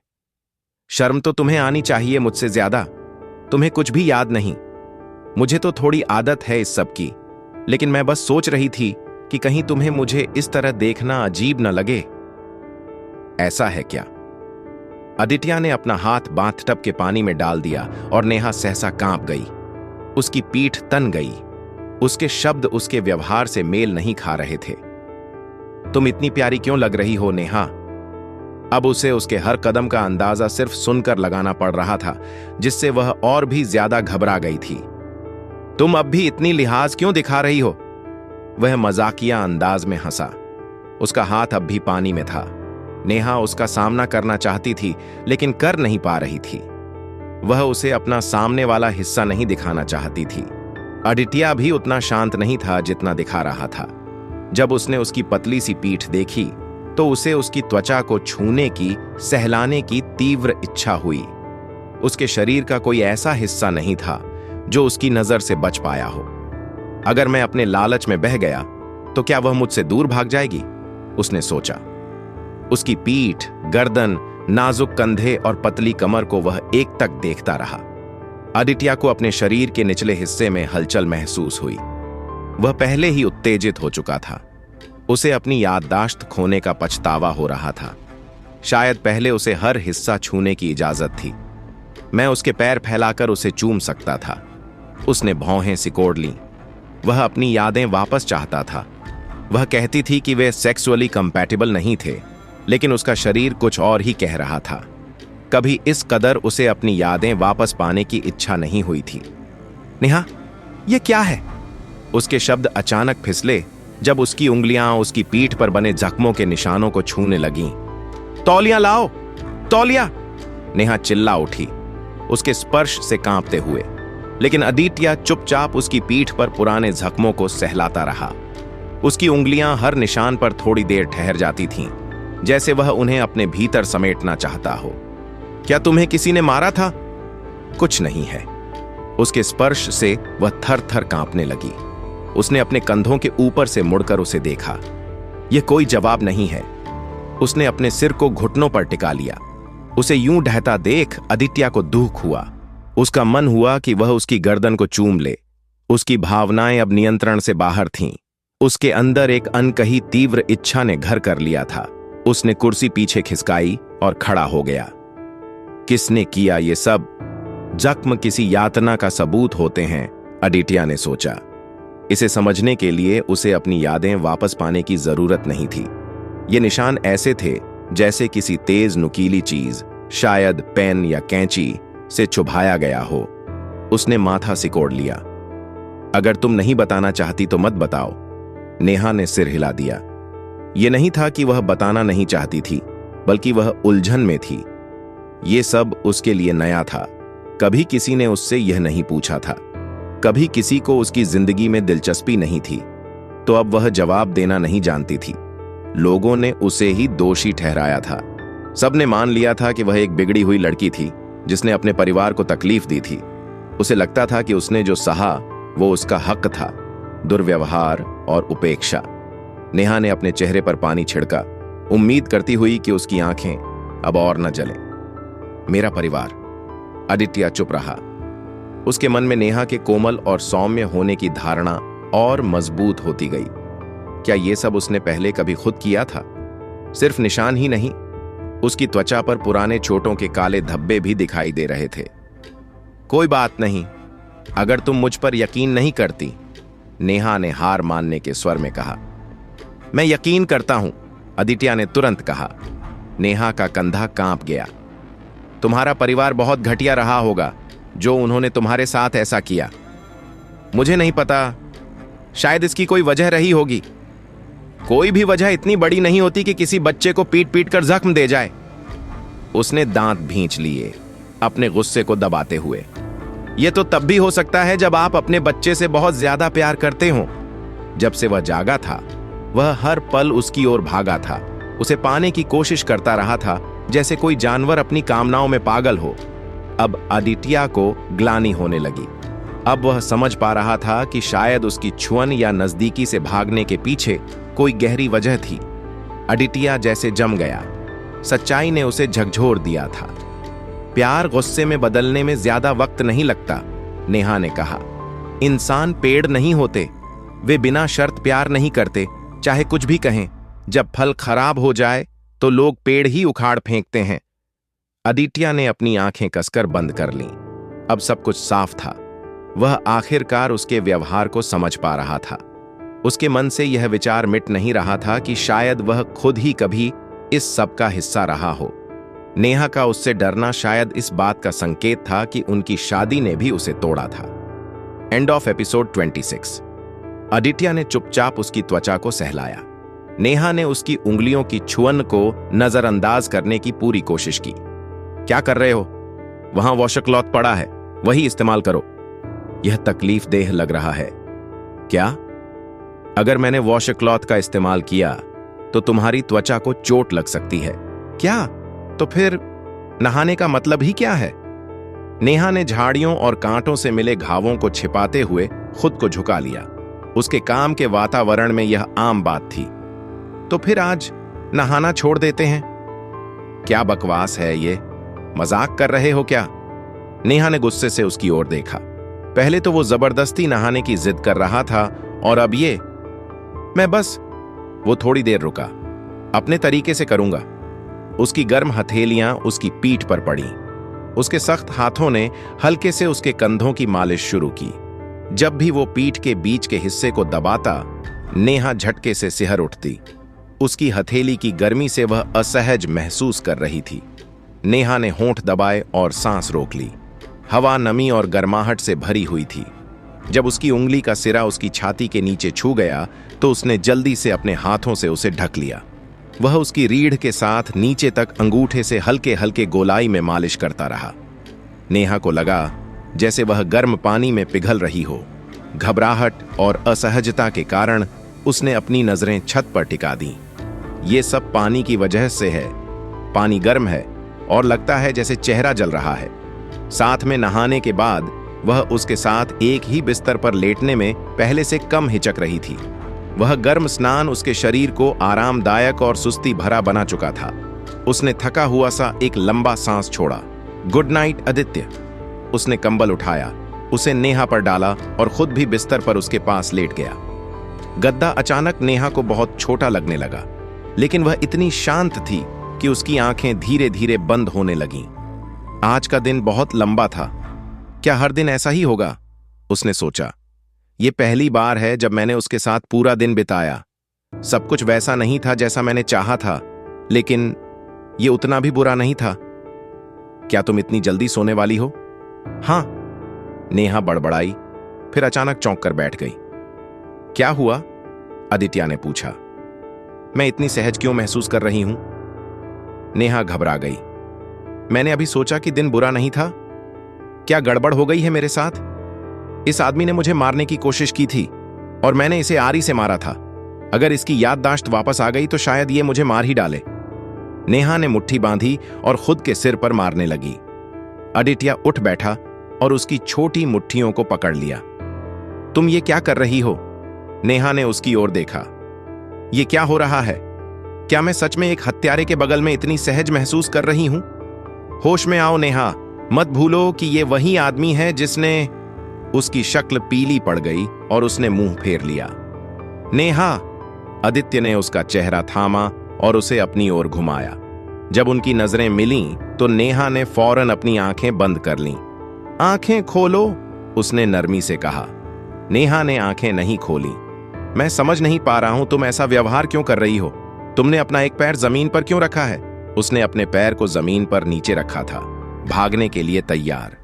शर्म तो तुम्हें आनी चाहिए मुझसे ज्यादा। तुम्हें कुछ भी याद नहीं। मुझे तो थोड़ी आदत है इस सब की, लेकिन मैं बस सोच रही थी कि कहीं तुम्हें मुझे इस तरह देखना अजीब न लगे। ऐसा है क्या? अदित्य ने अपना हाथ बाथटब के पानी में डाल दिया और नेहा सहसा कांप गई। उसकी पीठ तन गई। उसके शब्द उसके व्यवहार से मेल नहीं खा रहे थे। तुम इतनी प्यारी क्यों लग रही हो नेहा? अब उसे उसके हर कदम का अंदाजा सिर्फ सुनकर लगाना पड़ रहा था, जिससे वह और भी ज्यादा घबरा गई थी। तुम अब भी इतनी लिहाज क्यों दिखा रही हो? वह मजाकिया अंदाज में हंसा। उसका हाथ अब भी पानी में था। नेहा उसका सामना करना चाहती थी, लेकिन कर नहीं पा रही थी। वह उसे अपना सामने वाला हिस्सा नहीं दिखाना चाहती थी। अदित्य भी उतना शांत नहीं था जितना दिखा रहा था। जब उसने उसकी पतली सी पीठ देखी तो उसे उसकी त्वचा को छूने की, सहलाने की तीव्र इच्छा हुई। उसके शरीर का कोई ऐसा हिस्सा नहीं था जो उसकी नजर से बच पाया हो। अगर मैं अपने लालच में बह गया तो क्या वह मुझसे दूर भाग जाएगी? उसने सोचा। उसकी पीठ, गर्दन, नाजुक कंधे और पतली कमर को वह एक तक देखता रहा। अदित्य को अपने शरीर के निचले हिस्से में हलचल महसूस हुई। वह पहले ही उत्तेजित हो चुका था। उसे अपनी याददाश्त खोने का पछतावा हो रहा था। शायद पहले उसे हर हिस्सा छूने की इजाजत थी। मैं उसके पैर फैलाकर उसे चूम सकता था। उसने भौहें सिकोड़ लीं। वह अपनी यादें वापस चाहता था। वह कहती थी कि वे सेक्सुअली कंपैटिबल नहीं थे, लेकिन उसका शरीर कुछ और ही कह रहा था। कभी इस कदर उसे अपनी यादें वापस पाने की इच्छा नहीं हुई थी। नेहा, यह क्या है? उसके शब्द अचानक फिसले जब उसकी उंगलियां उसकी पीठ पर बने जख्मों के निशानों को छूने लगीं। तौलिया लाओ, तौलिया! नेहा चिल्ला उठी, उसके स्पर्श से कांपते हुए। लेकिन अदित्य चुपचाप उसकी पीठ पर पुराने जख्मों को सहलाता रहा। उसकी उंगलियां हर निशान पर थोड़ी देर ठहर जाती थीं, जैसे वह उन्हें अपने भीतर समेटना चाहता हो। क्या तुम्हें किसी ने मारा था? कुछ नहीं है। उसके स्पर्श से वह थर थर कांपने लगी। उसने अपने कंधों के ऊपर से मुड़कर उसे देखा। यह कोई जवाब नहीं है। उसने अपने सिर को घुटनों पर टिका लिया। उसे यूं ढहता देख अदित्य को दुख हुआ। उसका मन हुआ कि वह उसकी गर्दन को चूम ले। उसकी भावनाएं अब नियंत्रण से बाहर थीं। उसके अंदर एक अनकही तीव्र इच्छा ने घर कर लिया था। उसने कुर्सी पीछे खिसकाई और खड़ा हो गया। किसने किया ये सब? जख्म किसी यातना का सबूत होते हैं, अदित्य ने सोचा। इसे समझने के लिए उसे अपनी यादें वापस पाने की जरूरत नहीं थी। ये निशान ऐसे थे जैसे किसी तेज नुकीली चीज, शायद पेन या कैंची, से चुभाया गया हो। उसने माथा सिकोड़ लिया। अगर तुम नहीं बताना चाहती तो मत बताओ। नेहा ने सिर हिला दिया। यह नहीं था कि वह बताना नहीं चाहती थी, बल्कि वह उलझन में थी। ये सब उसके लिए नया था। कभी किसी ने उससे यह नहीं पूछा था। कभी किसी को उसकी जिंदगी में दिलचस्पी नहीं थी, तो अब वह जवाब देना नहीं जानती थी। लोगों ने उसे ही दोषी ठहराया था। सबने मान लिया था कि वह एक बिगड़ी हुई लड़की थी जिसने अपने परिवार को तकलीफ दी थी। उसे लगता था कि उसने जो सहा वो उसका हक था, दुर्व्यवहार और उपेक्षा। नेहा ने अपने चेहरे पर पानी छिड़का, उम्मीद करती हुई कि उसकी आंखें अब और न जलें। मेरा परिवार। आदित्य चुप रहा। उसके मन में नेहा के कोमल और सौम्य होने की धारणा और मजबूत होती गई। क्या ये सब उसने पहले कभी खुद किया था? सिर्फ निशान ही नहीं, उसकी त्वचा पर पुराने चोटों के काले धब्बे भी दिखाई दे रहे थे। कोई बात नहीं, अगर तुम मुझ पर यकीन नहीं करती, नेहा ने हार मानने के स्वर में कहा। मैं यकीन करता हूं, आदित्य ने तुरंत कहा। नेहा का कंधा कांप गया। तुम्हारा परिवार बहुत घटिया रहा होगा जो उन्होंने तुम्हारे साथ ऐसा किया। मुझे नहीं पता, शायद इसकी कोई वजह रही होगी। कोई भी वजह इतनी बड़ी नहीं होती कि किसी बच्चे को पीट पीट कर जख्म दे जाए। उसने दांत भींच लिए, अपने गुस्से को दबाते हुए। यह तो तब भी हो सकता है जब आप अपने बच्चे से बहुत ज्यादा प्यार करते हो। जब से वह जागा था, वह हर पल उसकी ओर भागा था, उसे पाने की कोशिश करता रहा था, जैसे कोई जानवर अपनी कामनाओं में पागल हो। अब आदित्य को ग्लानि होने लगी। अब वह समझ पा रहा था कि शायद उसकी छुअन या नजदीकी से भागने के पीछे कोई गहरी वजह थी। आदित्य जैसे जम गया। सच्चाई ने उसे झकझोर दिया था। प्यार गुस्से में बदलने में ज्यादा वक्त नहीं लगता, नेहा ने कहा। इंसान पेड़ नहीं होते, वे बिना शर्त प्यार नहीं करते, चाहे कुछ भी कहें। जब फल खराब हो जाए तो लोग पेड़ ही उखाड़ फेंकते हैं। आदित्य ने अपनी आंखें कसकर बंद कर लीं। अब सब कुछ साफ था। वह आखिरकार उसके व्यवहार को समझ पा रहा था। उसके मन से यह विचार मिट नहीं रहा था कि शायद वह खुद ही कभी इस सब का हिस्सा रहा हो। नेहा का उससे डरना शायद इस बात का संकेत था कि उनकी शादी ने भी उसे तोड़ा था। And of episode 26। आदित्य ने चुपचाप उसकी त्वचा को सहलाया। नेहा ने उसकी उंगलियों की छुअन को नजरअंदाज करने की पूरी कोशिश की। क्या कर रहे हो? वहां वॉशर क्लॉथ पड़ा है, वही इस्तेमाल करो। यह तकलीफ देह लग रहा है। क्या? अगर मैंने वॉशर क्लॉथ का इस्तेमाल किया तो तुम्हारी त्वचा को चोट लग सकती है। क्या? तो फिर नहाने का मतलब ही क्या है? नेहा ने झाड़ियों और कांटों से मिले घावों को छिपाते हुए खुद को झुका लिया। उसके काम के वातावरण में यह आम बात थी। तो फिर आज नहाना छोड़ देते हैं? क्या बकवास है ये? मजाक कर रहे हो क्या? नेहा ने गुस्से से उसकी ओर देखा। पहले तो वो जबरदस्ती नहाने की जिद कर रहा था और अब ये। मैं बस। वो थोड़ी देर रुका। अपने तरीके से करूंगा। उसकी गर्म हथेलियां उसकी पीठ पर पड़ी। उसके सख्त हाथों ने हल्के से उसके कंधों की मालिश शुरू की। जब भी वो पीठ के बीच के हिस्से को दबाता, नेहा झटके से सिहर उठती। उसकी हथेली की गर्मी से वह असहज महसूस कर रही थी। नेहा ने होंठ दबाए और सांस रोक ली। हवा नमी और गर्माहट से भरी हुई थी। जब उसकी उंगली का सिरा उसकी छाती के नीचे छू गया तो उसने जल्दी से अपने हाथों से उसे ढक लिया। वह उसकी रीढ़ के साथ नीचे तक अंगूठे से हल्के हल्के गोलाई में मालिश करता रहा। नेहा को लगा जैसे वह गर्म पानी में पिघल रही हो। घबराहट और असहजता के कारण उसने अपनी नजरें छत पर टिका दी। ये सब पानी की वजह से है। पानी गर्म है और लगता है जैसे चेहरा जल रहा है। साथ में नहाने के बाद वह उसके साथ एक ही बिस्तर पर लेटने में पहले से कम हिचक रही थी। वह गर्म स्नान उसके शरीर को आरामदायक और सुस्ती भरा बना चुका था। उसने थका हुआ सा एक लंबा सांस छोड़ा। Good night Aditya. उसने कंबल उठाया, उसे नेहा पर डाला और खुद भी बिस्तर पर उसके पास लेट गया। गद्दा अचानक नेहा को बहुत छोटा लगने लगा, लेकिन वह इतनी शांत थी कि उसकी आंखें धीरे धीरे बंद होने लगीं। आज का दिन बहुत लंबा था। क्या हर दिन ऐसा ही होगा? उसने सोचा। यह पहली बार है जब मैंने उसके साथ पूरा दिन बिताया। सब कुछ वैसा नहीं था जैसा मैंने चाहा था, लेकिन यह उतना भी बुरा नहीं था। क्या तुम इतनी जल्दी सोने वाली हो? हां, नेहा बड़बड़ाई, फिर अचानक चौंक कर बैठ गई। क्या हुआ? आदित्य ने पूछा। मैं इतनी सहज क्यों महसूस कर रही हूं? नेहा घबरा गई। मैंने अभी सोचा कि दिन बुरा नहीं था। क्या गड़बड़ हो गई है मेरे साथ? इस आदमी ने मुझे मारने की कोशिश की थी और मैंने इसे आरी से मारा था। अगर इसकी याददाश्त वापस आ गई तो शायद ये मुझे मार ही डाले। नेहा ने मुट्ठी बांधी और खुद के सिर पर मारने लगी। आदित्य उठ बैठा और उसकी छोटी मुट्ठियों को पकड़ लिया। तुम ये क्या कर रही हो? नेहा ने उसकी ओर देखा। ये क्या हो रहा है? क्या मैं सच में एक हत्यारे के बगल में इतनी सहज महसूस कर रही हूं? होश में आओ नेहा, मत भूलो कि ये वही आदमी है जिसने। उसकी शक्ल पीली पड़ गई और उसने मुंह फेर लिया। नेहा! आदित्य ने उसका चेहरा थामा और उसे अपनी ओर घुमाया। जब उनकी नजरें मिलीं, तो नेहा ने फौरन अपनी आंखें बंद कर लीं। आंखें खोलो, उसने नरमी से कहा। नेहा ने आंखें नहीं खोली। मैं समझ नहीं पा रहा हूं तुम ऐसा व्यवहार क्यों कर रही हो। तुमने अपना एक पैर जमीन पर क्यों रखा है? उसने अपने पैर को जमीन पर नीचे रखा था, भागने के लिए तैयार।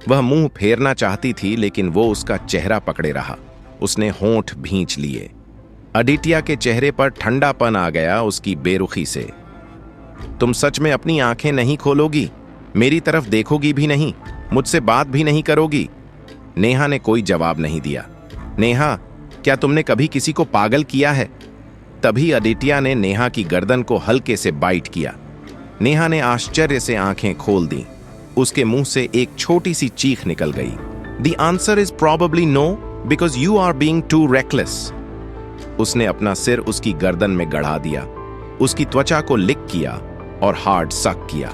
वह मुंह फेरना चाहती थी, लेकिन वो उसका चेहरा पकड़े रहा। उसने होंठ भींच लिए। आदित्य के चेहरे पर ठंडापन आ गया उसकी बेरुखी से। तुम सच में अपनी आंखें नहीं खोलोगी? मेरी तरफ देखोगी भी नहीं? मुझसे बात भी नहीं करोगी? नेहा ने कोई जवाब नहीं दिया। नेहा, क्या तुमने कभी किसी को पागल किया है? तभी आदित्य ने नेहा की गर्दन को हल्के से बाइट किया। नेहा ने आश्चर्य से आंखें खोल दी। उसके मुंह से एक छोटी सी चीख निकल गई। The answer is probably no, because you are being too reckless. उसने अपना सिर उसकी गर्दन में गड़ा दिया, उसकी त्वचा को लिक किया और हार्ड सक किया।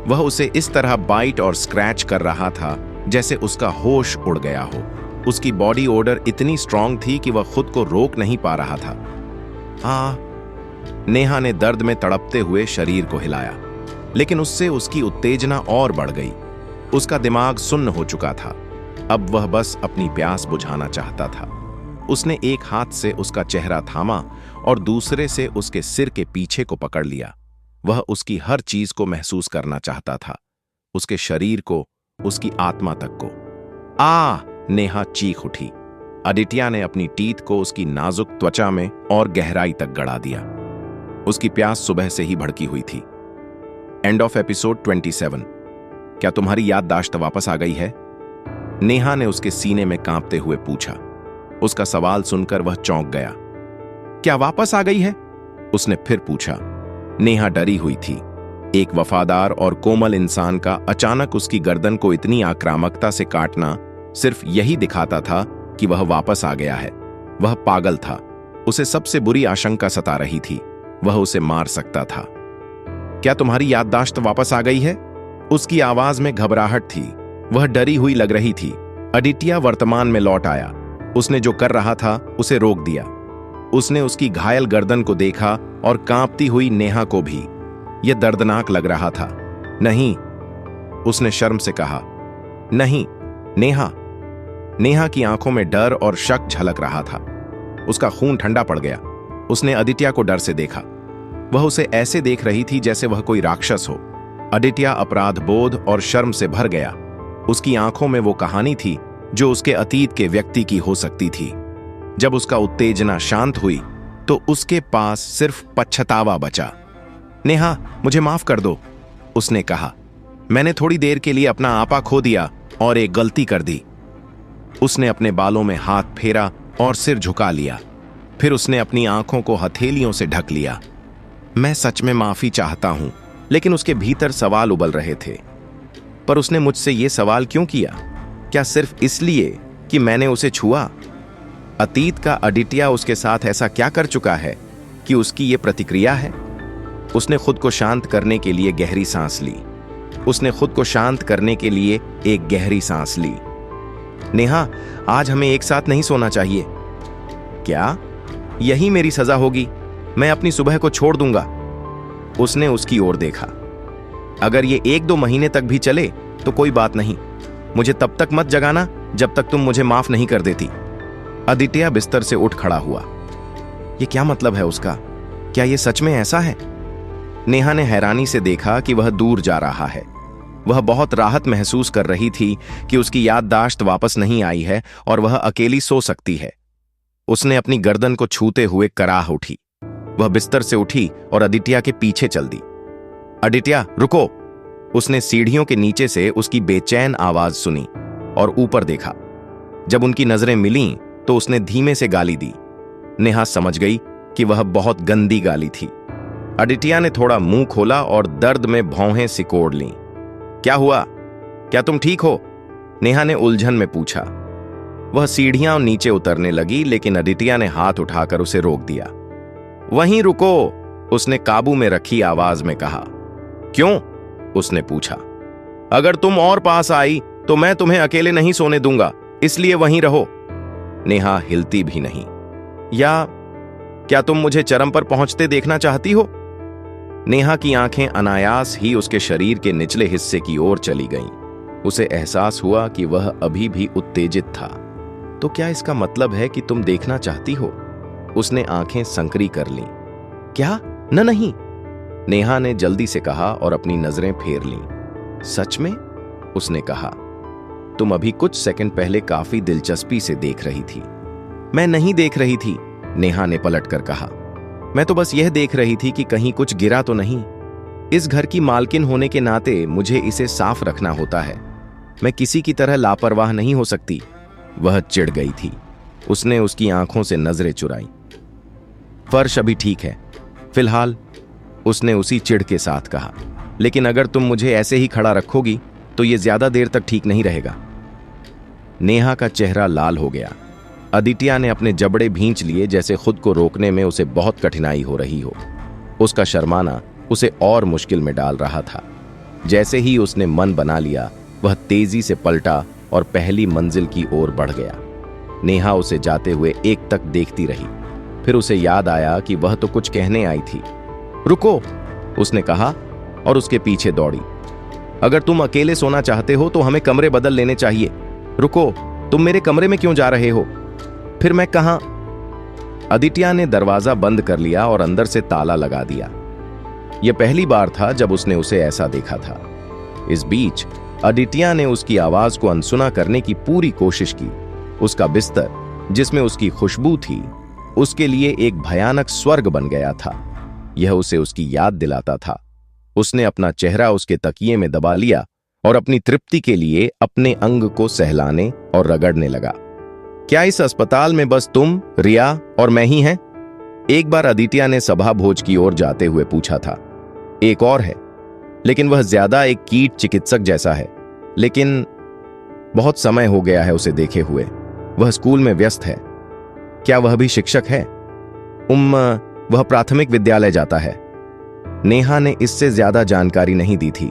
वह उसे इस तरह बाइट और स्क्रैच कर रहा था जैसे उसका होश उड़ गया हो। उसकी बॉडी ओडर इतनी स्ट्रांग थी कि वह खुद को रोक नहीं पा रहा था। नेहा ने दर्द में तड़पते हुए शरीर को हिलाया, लेकिन उससे उसकी उत्तेजना और बढ़ गई। उसका दिमाग सुन्न हो चुका था। अब वह बस अपनी प्यास बुझाना चाहता था। उसने एक हाथ से उसका चेहरा थामा और दूसरे से उसके सिर के पीछे को पकड़ लिया। वह उसकी हर चीज को महसूस करना चाहता था, उसके शरीर को, उसकी आत्मा तक को। नेहा चीख उठी। आदित्य ने अपनी टीथ को उसकी नाजुक त्वचा में और गहराई तक गड़ा दिया। उसकी प्यास सुबह से ही भड़की हुई थी। And of episode 27। क्या तुम्हारी याददाश्त वापस आ गई है? नेहा ने उसके सीने में कांपते हुए पूछा। उसका सवाल सुनकर वह चौंक गया। क्या वापस आ गई है? उसने फिर पूछा। नेहा डरी हुई थी। एक वफादार और कोमल इंसान का अचानक उसकी गर्दन को इतनी आक्रामकता से काटना सिर्फ यही दिखाता था कि वह वापस आ गया है। वह पागल था। उसे सबसे बुरी आशंका सता रही थी, वह उसे मार सकता था। क्या तुम्हारी याददाश्त वापस आ गई है? उसकी आवाज में घबराहट थी। वह डरी हुई लग रही थी। आदित्य वर्तमान में लौट आया। उसने जो कर रहा था उसे रोक दिया। उसने उसकी घायल गर्दन को देखा और कांपती हुई नेहा को भी। यह दर्दनाक लग रहा था। नहीं, उसने शर्म से कहा। नहीं, नेहा। नेहा की आंखों में डर और शक झलक रहा था। उसका खून ठंडा पड़ गया। उसने आदित्य को डर से देखा। वह उसे ऐसे देख रही थी जैसे वह कोई राक्षस हो। आदित्य अपराध बोध और शर्म से भर गया। उसकी आंखों में वो कहानी थी जो उसके अतीत के व्यक्ति की हो सकती थी। जब उसका उत्तेजना शांत हुई तो उसके पास सिर्फ पछतावा बचा। नेहा, मुझे माफ कर दो, उसने कहा। मैंने थोड़ी देर के लिए अपना आपा खो दिया और एक गलती कर दी। उसने अपने बालों में हाथ फेरा और सिर झुका लिया। फिर उसने अपनी आंखों को हथेलियों से ढक लिया। मैं सच में माफी चाहता हूं, लेकिन उसके भीतर सवाल उबल रहे थे। पर उसने मुझसे यह सवाल क्यों किया? क्या सिर्फ इसलिए कि मैंने उसे छुआ? अतीत का आदित्य उसके साथ ऐसा क्या कर चुका है कि उसकी यह प्रतिक्रिया है? उसने खुद को शांत करने के लिए गहरी सांस ली। उसने खुद को शांत करने के लिए एक गहरी सांस ली। नेहा, आज हमें एक साथ नहीं सोना चाहिए। क्या? यही मेरी सजा होगी? मैं अपनी सुबह को छोड़ दूंगा। उसने उसकी ओर देखा। अगर ये 1-2 महीने तक भी चले तो कोई बात नहीं। मुझे तब तक मत जगाना जब तक तुम मुझे माफ नहीं कर देती। आदित्य बिस्तर से उठ खड़ा हुआ। ये क्या मतलब है उसका? क्या ये सच में ऐसा है? नेहा ने हैरानी से देखा कि वह दूर जा रहा है। वह बहुत राहत महसूस कर रही थी कि उसकी याददाश्त वापस नहीं आई है और वह अकेली सो सकती है। उसने अपनी गर्दन को छूते हुए कराह उठी। वह बिस्तर से उठी और आदित्य के पीछे चल दी। आदित्य, रुको! उसने सीढ़ियों के नीचे से उसकी बेचैन आवाज सुनी और ऊपर देखा। जब उनकी नजरें मिलीं तो उसने धीमे से गाली दी। नेहा समझ गई कि वह बहुत गंदी गाली थी। आदित्य ने थोड़ा मुंह खोला और दर्द में भौहें सिकोड़ लीं। क्या हुआ? क्या तुम ठीक हो? नेहा ने उलझन में पूछा। वह सीढ़ियां नीचे उतरने लगी, लेकिन आदित्य ने हाथ उठाकर उसे रोक दिया। वहीं रुको, उसने काबू में रखी आवाज में कहा। क्यों? उसने पूछा। अगर तुम और पास आई तो मैं तुम्हें अकेले नहीं सोने दूंगा, इसलिए वहीं रहो। नेहा हिलती भी नहीं। या क्या तुम मुझे चरम पर पहुंचते देखना चाहती हो? नेहा की आंखें अनायास ही उसके शरीर के निचले हिस्से की ओर चली गईं। उसे एहसास हुआ कि वह अभी भी उत्तेजित था। तो क्या इसका मतलब है कि तुम देखना चाहती हो? उसने आंखें संकरी कर लीं। क्या? नहीं, नेहा ने जल्दी से कहा और अपनी नजरें फेर लीं। सच में? उसने कहा। तुम अभी कुछ सेकंड पहले काफी दिलचस्पी से देख रही थी। मैं नहीं देख रही थी, नेहा ने पलटकर कहा। मैं तो बस यह देख रही थी कि कहीं कुछ गिरा तो नहीं। इस घर की मालकिन होने के नाते मुझे इसे साफ रखना होता है। मैं किसी की तरह लापरवाह नहीं हो सकती। वह चिढ़ गई थी। उसने उसकी आंखों से नजरें चुराई। फर्श अभी ठीक है फिलहाल, उसने उसी चिढ़ के साथ कहा, लेकिन अगर तुम मुझे ऐसे ही खड़ा रखोगी तो यह ज्यादा देर तक ठीक नहीं रहेगा। नेहा का चेहरा लाल हो गया। अदित्य ने अपने जबड़े भींच लिए, जैसे खुद को रोकने में उसे बहुत कठिनाई हो रही हो। उसका शर्माना उसे और मुश्किल में डाल रहा था। जैसे ही उसने मन बना लिया, वह तेजी से पलटा और पहली मंजिल की ओर बढ़ गया। नेहा उसे जाते हुए एक तक देखती रही। फिर उसे याद आया कि वह तो कुछ कहने आई थी। रुको, उसने कहा और उसके पीछे दौड़ी। अगर तुम अकेले सोना चाहते हो तो हमें कमरे बदल लेने चाहिए। रुको, तुम मेरे कमरे में क्यों जा रहे हो? फिर मैं कहां? अदित्य ने दरवाजा बंद कर लिया और अंदर से ताला लगा दिया। यह पहली बार था जब उसने उसे ऐसा देखा था। इस बीच अदित्य ने उसकी आवाज को अनसुना करने की पूरी कोशिश की। उसका बिस्तर, जिसमें उसकी खुशबू थी, उसके लिए एक भयानक स्वर्ग बन गया था। यह उसे उसकी याद दिलाता था। उसने अपना चेहरा उसके तकिए में दबा लिया और अपनी तृप्ति के लिए अपने अंग को सहलाने और रगड़ने लगा। क्या इस अस्पताल में बस तुम, रिया और मैं ही हैं? एक बार अदित्य ने सभा भोज की ओर जाते हुए पूछा था। एक और है, लेकिन वह ज्यादा एक कीट चिकित्सक जैसा है। लेकिन बहुत समय हो गया है उसे देखे हुए। वह स्कूल में व्यस्त है। क्या वह भी शिक्षक है? वह प्राथमिक विद्यालय जाता है। नेहा ने इससे ज्यादा जानकारी नहीं दी थी।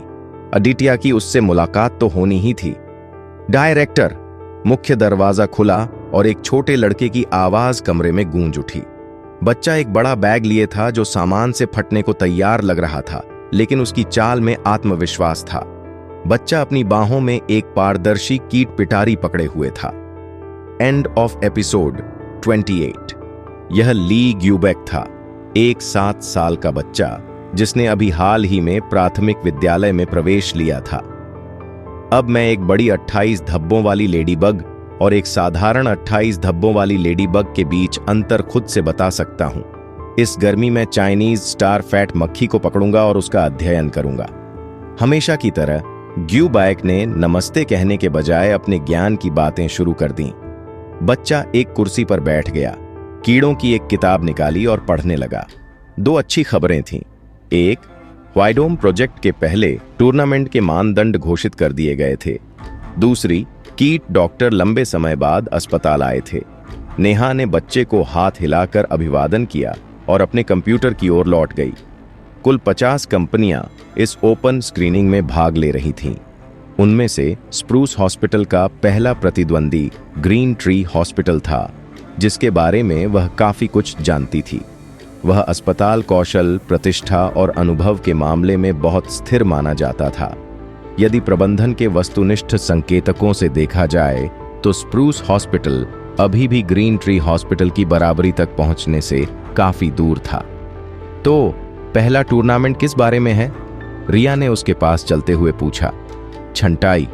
अदित्य की उससे मुलाकात तो होनी ही थी। डायरेक्टर! मुख्य दरवाजा खुला और एक छोटे लड़के की आवाज कमरे में गूंज उठी। बच्चा एक बड़ा बैग लिए था जो सामान से फटने को तैयार लग रहा था, लेकिन उसकी चाल में आत्मविश्वास था। बच्चा अपनी बाहों में एक पारदर्शी कीट पिटारी पकड़े हुए था। And of episode 28। यह ली ग्यूबेक था, एक 7 साल का बच्चा जिसने अभी हाल ही में प्राथमिक विद्यालय में प्रवेश लिया था। अब मैं एक बड़ी 28 धब्बों वाली लेडीबग और एक साधारण 28 धब्बों वाली लेडीबग के बीच अंतर खुद से बता सकता हूं। इस गर्मी में चाइनीज स्टार फैट मक्खी को पकड़ूंगा और उसका अध्ययन करूंगा। हमेशा की तरह ग्यूबैक ने नमस्ते कहने के बजाय अपने ज्ञान की बातें शुरू कर दी। बच्चा एक कुर्सी पर बैठ गया, कीड़ों की एक किताब निकाली और पढ़ने लगा। 2 अच्छी खबरें थीं। एक, वाइडोम प्रोजेक्ट के पहले टूर्नामेंट के मानदंड घोषित कर दिए गए थे। दूसरी, कीट डॉक्टर लंबे समय बाद अस्पताल आए थे। नेहा ने बच्चे को हाथ हिलाकर अभिवादन किया और अपने कंप्यूटर की ओर लौट गई। कुल 50 कंपनियां इस ओपन स्क्रीनिंग में भाग ले रही थीं। उनमें से स्प्रूस हॉस्पिटल का पहला प्रतिद्वंदी ग्रीन ट्री हॉस्पिटल था, जिसके बारे में वह काफी कुछ जानती थी। वह अस्पताल कौशल, प्रतिष्ठा और अनुभव के मामले में बहुत स्थिर माना जाता था। यदि प्रबंधन के वस्तुनिष्ठ संकेतकों से देखा जाए तो स्प्रूस हॉस्पिटल अभी भी ग्रीन ट्री हॉस्पिटल की बराबरी तक पहुंचने से काफी दूर था। तो पहला टूर्नामेंट किस बारे में है? रिया ने उसके पास चलते हुए पूछा। छंटाई।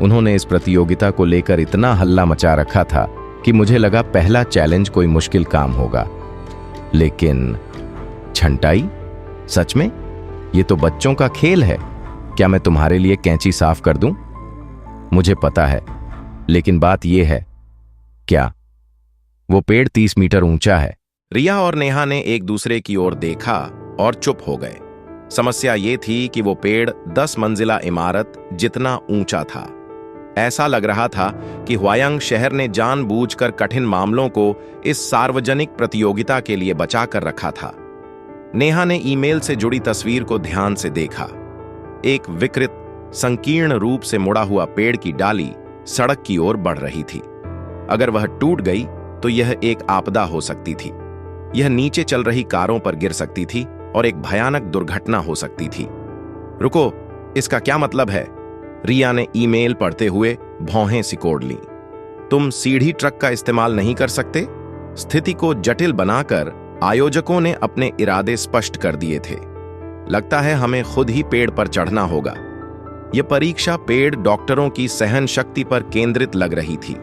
उन्होंने इस प्रतियोगिता को लेकर इतना हल्ला मचा रखा था कि मुझे लगा पहला चैलेंज कोई मुश्किल काम होगा। लेकिन छंटाई? सच में? ये तो बच्चों का खेल है। क्या मैं तुम्हारे लिए कैंची साफ कर दूं? मुझे पता है, लेकिन बात यह है, क्या वो पेड़ 30 मीटर ऊंचा है? रिया और नेहा ने एक दूसरे की ओर देखा और चुप हो गए। समस्या ये थी कि वो पेड़ 10 मंजिला इमारत जितना ऊंचा था। ऐसा लग रहा था कि ह्वायांग शहर ने जानबूझकर कठिन मामलों को इस सार्वजनिक प्रतियोगिता के लिए बचा कर रखा था। नेहा ने ईमेल से जुड़ी तस्वीर को ध्यान से देखा। एक विकृत, संकीर्ण रूप से मुड़ा हुआ पेड़ की डाली सड़क की ओर बढ़ रही थी। अगर वह टूट गई तो यह एक आपदा हो सकती थी। यह नीचे चल रही कारों पर गिर सकती थी और एक भयानक दुर्घटना हो सकती थी। रुको, इसका क्या मतलब है? रिया ने ईमेल पढ़ते हुए भौहें सिकोड़ लीं। तुम सीढ़ी ट्रक का इस्तेमाल नहीं कर सकते? स्थिति को जटिल बनाकर आयोजकों ने अपने इरादे स्पष्ट कर दिए थे। लगता है हमें खुद ही पेड़ पर चढ़ना होगा। यह परीक्षा पेड़ डॉक्टरों की सहन शक्ति पर केंद्रित लग रही थी।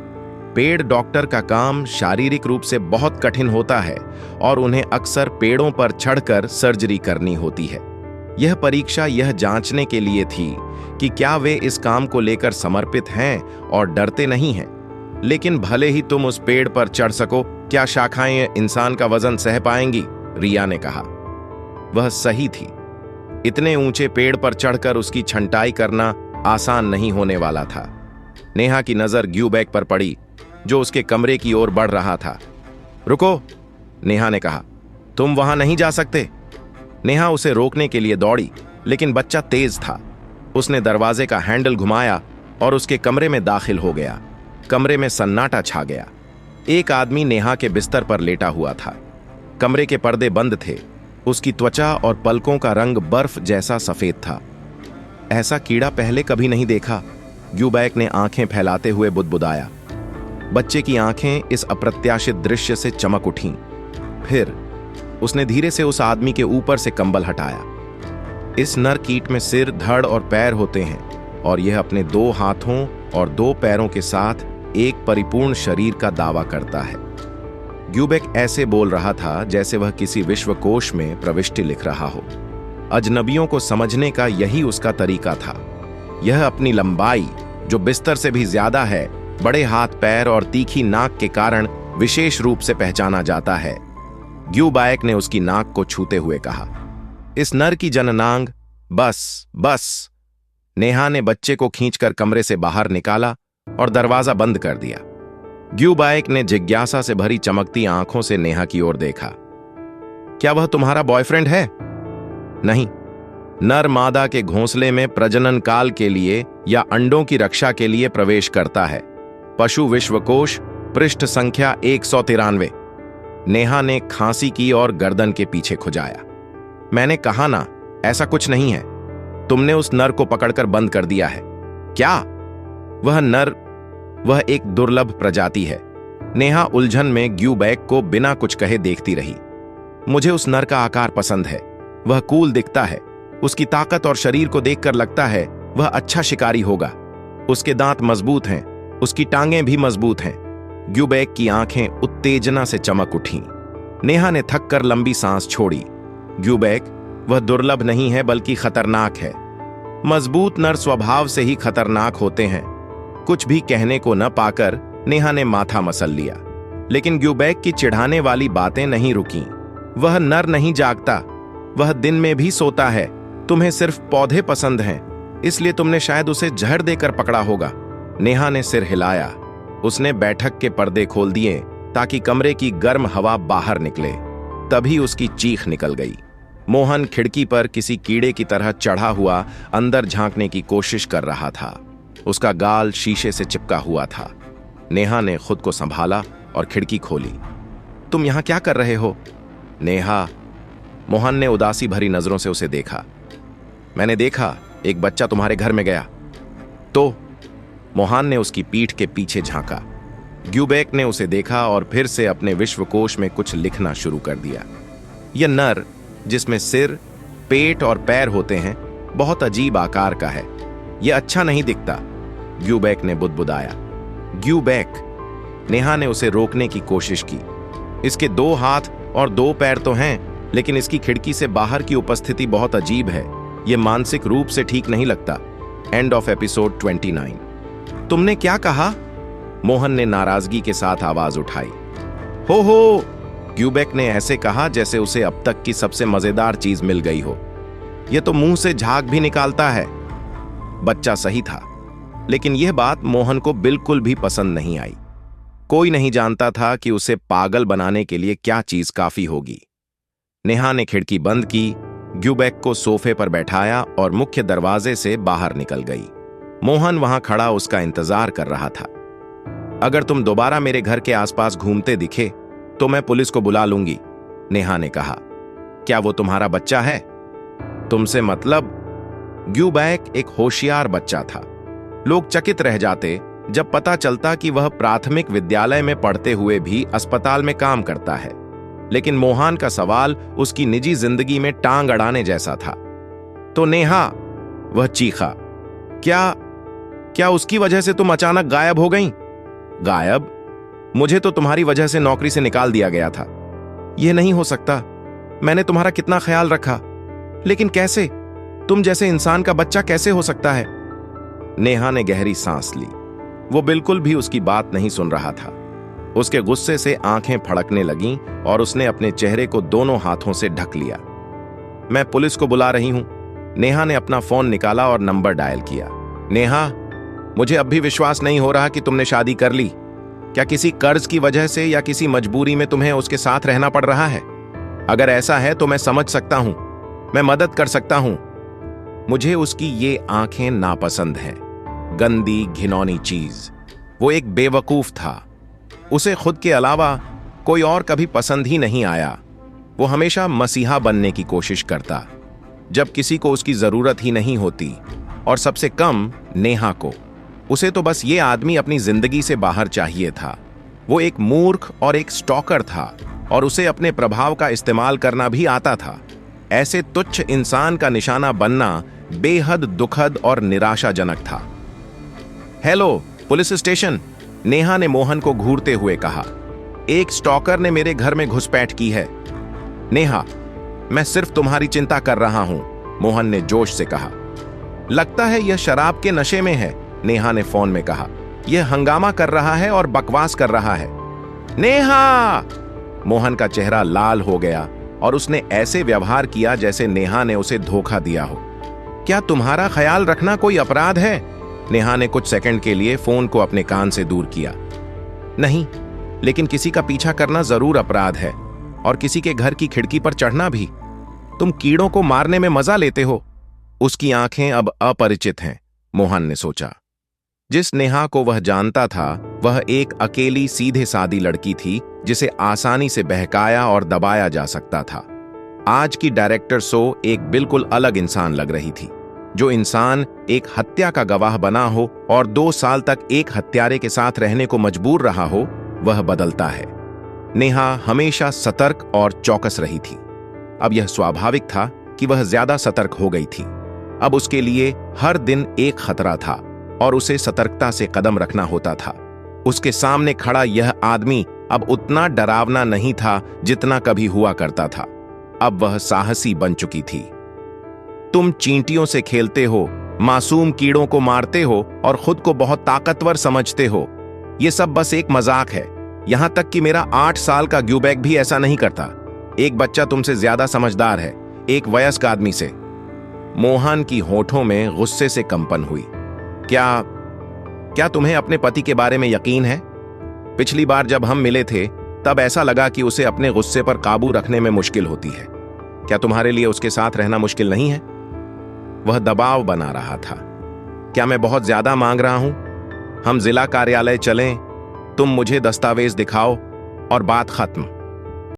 पेड़ डॉक्टर का काम शारीरिक रूप से बहुत कठिन होता है और उन्हें अक्सर पेड़ों पर चढ़कर सर्जरी करनी होती है। यह परीक्षा यह जांचने के लिए थी कि क्या वे इस काम को लेकर समर्पित हैं और डरते नहीं हैं। लेकिन भले ही तुम उस पेड़ पर चढ़ सको, क्या शाखाएं इंसान का वजन सह पाएंगी? रिया ने कहा। वह सही थी। इतने ऊंचे पेड़ पर चढ़कर उसकी छंटाई करना आसान नहीं होने वाला था। नेहा की नजर ग्यूबैक पर पड़ी, जो उसके कमरे की ओर बढ़ रहा था। रुको, नेहा ने कहा, तुम वहां नहीं जा सकते। नेहा उसे रोकने के लिए दौड़ी, लेकिन बच्चा तेज था। उसने दरवाजे का हैंडल घुमाया और उसके कमरे में दाखिल हो गया। कमरे में सन्नाटा छा गया। एक आदमी नेहा के बिस्तर पर लेटा हुआ था। कमरे के पर्दे बंद थे। उसकी त्वचा और पलकों का रंग बर्फ जैसा सफेद था। ऐसा कीड़ा पहले कभी नहीं देखा, ग्यूबैक ने आंखें फैलाते हुए बुदबुदाया। बच्चे की आंखें इस अप्रत्याशित दृश्य से चमक उठीं। फिर उसने धीरे से उस आदमी के ऊपर से कंबल हटाया। इस नर कीट में सिर, धड़ और पैर होते हैं और यह अपने 2 हाथों और 2 पैरों के साथ एक परिपूर्ण शरीर का दावा करता है। ग्यूबैक ऐसे बोल रहा था जैसे वह किसी विश्वकोश में प्रविष्टि लिख रहा हो। अजनबियों को समझने का यही उसका तरीका था। यह अपनी लंबाई, जो बिस्तर से भी ज्यादा है, बड़े हाथ पैर और तीखी नाक के कारण विशेष रूप से पहचाना जाता है। ग्यूबैक ने उसकी नाक को छूते हुए कहा, इस नर की जननांग। बस। नेहा ने बच्चे को खींचकर कमरे से बाहर निकाला और दरवाजा बंद कर दिया। ग्यूबैक ने जिज्ञासा से भरी चमकती आंखों से नेहा की ओर देखा। क्या वह तुम्हारा बॉयफ्रेंड है? नहीं। नर मादा के घोंसले में प्रजनन काल के लिए या अंडों की रक्षा के लिए प्रवेश करता है। पशु विश्वकोश, पृष्ठ संख्या 193। नेहा ने खांसी की और गर्दन के पीछे खुजाया। मैंने कहा ना, ऐसा कुछ नहीं है। तुमने उस नर को पकड़कर बंद कर दिया है। क्या? वह नर, वह एक दुर्लभ प्रजाति है। नेहा उलझन में ग्यूबैक को बिना कुछ कहे देखती रही। मुझे उस नर का आकार पसंद है। वह कूल दिखता है। उसकी ताकत और शरीर को देखकर लगता है वह अच्छा शिकारी होगा। उसके दांत मजबूत हैं, उसकी टांगें भी मजबूत हैं। ग्यूबैक की आंखें उत्तेजना से चमक उठीं। नेहा ने थक कर लंबी सांस छोड़ी। ग्यूबैक, वह दुर्लभ नहीं है बल्कि खतरनाक है। मजबूत नर स्वभाव से ही खतरनाक होते हैं। कुछ भी कहने को न पाकर नेहा ने माथा मसल लिया, लेकिन ग्यूबैक की चिढ़ाने वाली बातें नहीं रुकीं। वह नर नहीं जागता, वह दिन में भी सोता है। तुम्हें सिर्फ पौधे पसंद हैं, इसलिए तुमने शायद उसे जहर देकर पकड़ा होगा। नेहा ने सिर हिलाया। उसने बैठक के पर्दे खोल दिए ताकि कमरे की गर्म हवा बाहर निकले। तभी उसकी चीख निकल गई। मोहन खिड़की पर किसी कीड़े की तरह चढ़ा हुआ अंदर झांकने की कोशिश कर रहा था। उसका गाल शीशे से चिपका हुआ था। नेहा ने खुद को संभाला और खिड़की खोली। तुम यहां क्या कर रहे हो? नेहा, मोहन ने उदासी भरी नजरों से उसे देखा। मैंने देखा एक बच्चा तुम्हारे घर में गया। तो मोहन ने उसकी पीठ के पीछे झांका। ग्यूबैक ने उसे देखा और फिर से अपने विश्वकोश में कुछ लिखना शुरू कर दिया। यह नर, जिसमें सिर, पेट और पैर होते हैं, बहुत अजीब आकार का है। यह अच्छा नहीं दिखता, ग्यूबैक ने बुदबुदाया। ग्यूबैक, नेहा ने उसे रोकने की कोशिश की। इसके 2 हाथ और 2 पैर तो हैं, लेकिन इसकी खिड़की से बाहर की उपस्थिति बहुत अजीब है। यह मानसिक रूप से ठीक नहीं लगता। And of episode 29। तुमने क्या कहा? मोहन ने नाराजगी के साथ आवाज उठाई। हो, ग्यूबैक ने ऐसे कहा जैसे उसे अब तक की सबसे मजेदार चीज मिल गई हो। यह तो मुंह से झाग भी निकालता है। बच्चा सही था। लेकिन यह बात मोहन को बिल्कुल भी पसंद नहीं आई। कोई नहीं जानता था कि उसे पागल बनाने के लिए क्या चीज काफी होगी। नेहा ने खिड़की बंद की, ग्यूबैक को सोफे पर बैठाया और मुख्य दरवाजे से बाहर निकल गई। मोहन वहां खड़ा उसका इंतजार कर रहा था। अगर तुम दोबारा मेरे घर के आसपास घूमते दिखे तो मैं पुलिस को बुला लूंगी, नेहा ने कहा। क्या वो तुम्हारा बच्चा है? तुमसे मतलब? ग्यूबैक एक होशियार बच्चा था। लोग चकित रह जाते जब पता चलता कि वह प्राथमिक विद्यालय में पढ़ते हुए भी अस्पताल में काम करता है। लेकिन मोहन का सवाल उसकी निजी जिंदगी में टांग अड़ाने जैसा था। तो नेहा, वह चीखा, क्या उसकी वजह से तुम अचानक गायब हो गईं? गायब? मुझे तो तुम्हारी वजह से नौकरी से निकाल दिया गया था। यह नहीं हो सकता। मैंने तुम्हारा कितना ख्याल रखा, लेकिन कैसे? तुम जैसे इंसान का बच्चा कैसे हो सकता है? नेहा ने गहरी सांस ली। वो बिल्कुल भी उसकी बात नहीं सुन रहा था। उसके गुस्से से आंखें फड़कने लगीं और उसने अपने चेहरे को दोनों हाथों से ढक लिया। मैं पुलिस को बुला रही हूं। नेहा ने अपना फोन निकाला और नंबर डायल किया। नेहा, मुझे अब भी विश्वास नहीं हो रहा कि तुमने शादी कर ली। क्या किसी कर्ज की वजह से या किसी मजबूरी में तुम्हें उसके साथ रहना पड़ रहा है? अगर ऐसा है तो मैं समझ सकता हूं, मैं मदद कर सकता हूं। मुझे उसकी ये आंखें नापसंद हैं। गंदी, घिनौनी चीज। वो एक बेवकूफ था। उसे खुद के अलावा कोई और कभी पसंद ही नहीं आया। वो हमेशा मसीहा बनने की कोशिश करता, जब किसी को उसकी जरूरत ही नहीं होती, और सबसे कम नेहा को। उसे तो बस ये आदमी अपनी जिंदगी से बाहर चाहिए था। वो एक मूर्ख और एक स्टॉकर था, और उसे अपने प्रभाव का इस्तेमाल करना भी आता था। ऐसे तुच्छ इंसान का निशाना बनना बेहद दुखद और निराशाजनक था। हेलो, पुलिस स्टेशन, नेहा ने मोहन को घूरते हुए कहा। एक स्टॉकर ने मेरे घर में घुसपैठ की है। नेहा, मैं सिर्फ तुम्हारी चिंता कर रहा हूं, मोहन ने जोश से कहा। लगता है यह शराब के नशे में है, नेहा ने फोन में कहा। यह हंगामा कर रहा है और बकवास कर रहा है। नेहा! मोहन का चेहरा लाल हो गया और उसने ऐसे व्यवहार किया जैसे नेहा ने उसे धोखा दिया हो। क्या तुम्हारा ख्याल रखना कोई अपराध है? नेहा ने कुछ सेकंड के लिए फोन को अपने कान से दूर किया। नहीं, लेकिन किसी का पीछा करना जरूर अपराध है, और किसी के घर की खिड़की पर चढ़ना भी। तुम कीड़ों को मारने में मजा लेते हो। उसकी आंखें अब अपरिचित हैं, मोहन ने सोचा। जिस नेहा को वह जानता था, वह एक अकेली सीधे सादी लड़की थी जिसे आसानी से बहकाया और दबाया जा सकता था। आज की डायरेक्टर शो एक बिल्कुल अलग इंसान लग रही थी। जो इंसान एक हत्या का गवाह बना हो और 2 साल तक एक हत्यारे के साथ रहने को मजबूर रहा हो, वह बदलता है। नेहा हमेशा सतर्क और चौकस रही थी। अब यह स्वाभाविक था कि वह ज्यादा सतर्क हो गई थी। अब उसके लिए हर दिन एक खतरा था और उसे सतर्कता से कदम रखना होता था। उसके सामने खड़ा यह आदमी अब उतना डरावना नहीं था जितना कभी हुआ करता था। अब वह साहसी बन चुकी थी। तुम चींटियों से खेलते हो, मासूम कीड़ों को मारते हो और खुद को बहुत ताकतवर समझते हो। यह सब बस एक मजाक है। यहां तक कि मेरा 8 साल का ग्यूबैक भी ऐसा नहीं करता। एक बच्चा तुमसे ज्यादा समझदार है, एक वयस्क आदमी से। मोहन की होठों में गुस्से से कंपन हुई। क्या तुम्हें अपने पति के बारे में यकीन है? पिछली बार जब हम मिले थे तब ऐसा लगा कि उसे अपने गुस्से पर काबू रखने में मुश्किल होती है। क्या तुम्हारे लिए उसके साथ रहना मुश्किल नहीं है? वह दबाव बना रहा था। क्या मैं बहुत ज्यादा मांग रहा हूं? हम जिला कार्यालय चलें, तुम मुझे दस्तावेज दिखाओ और बात खत्म।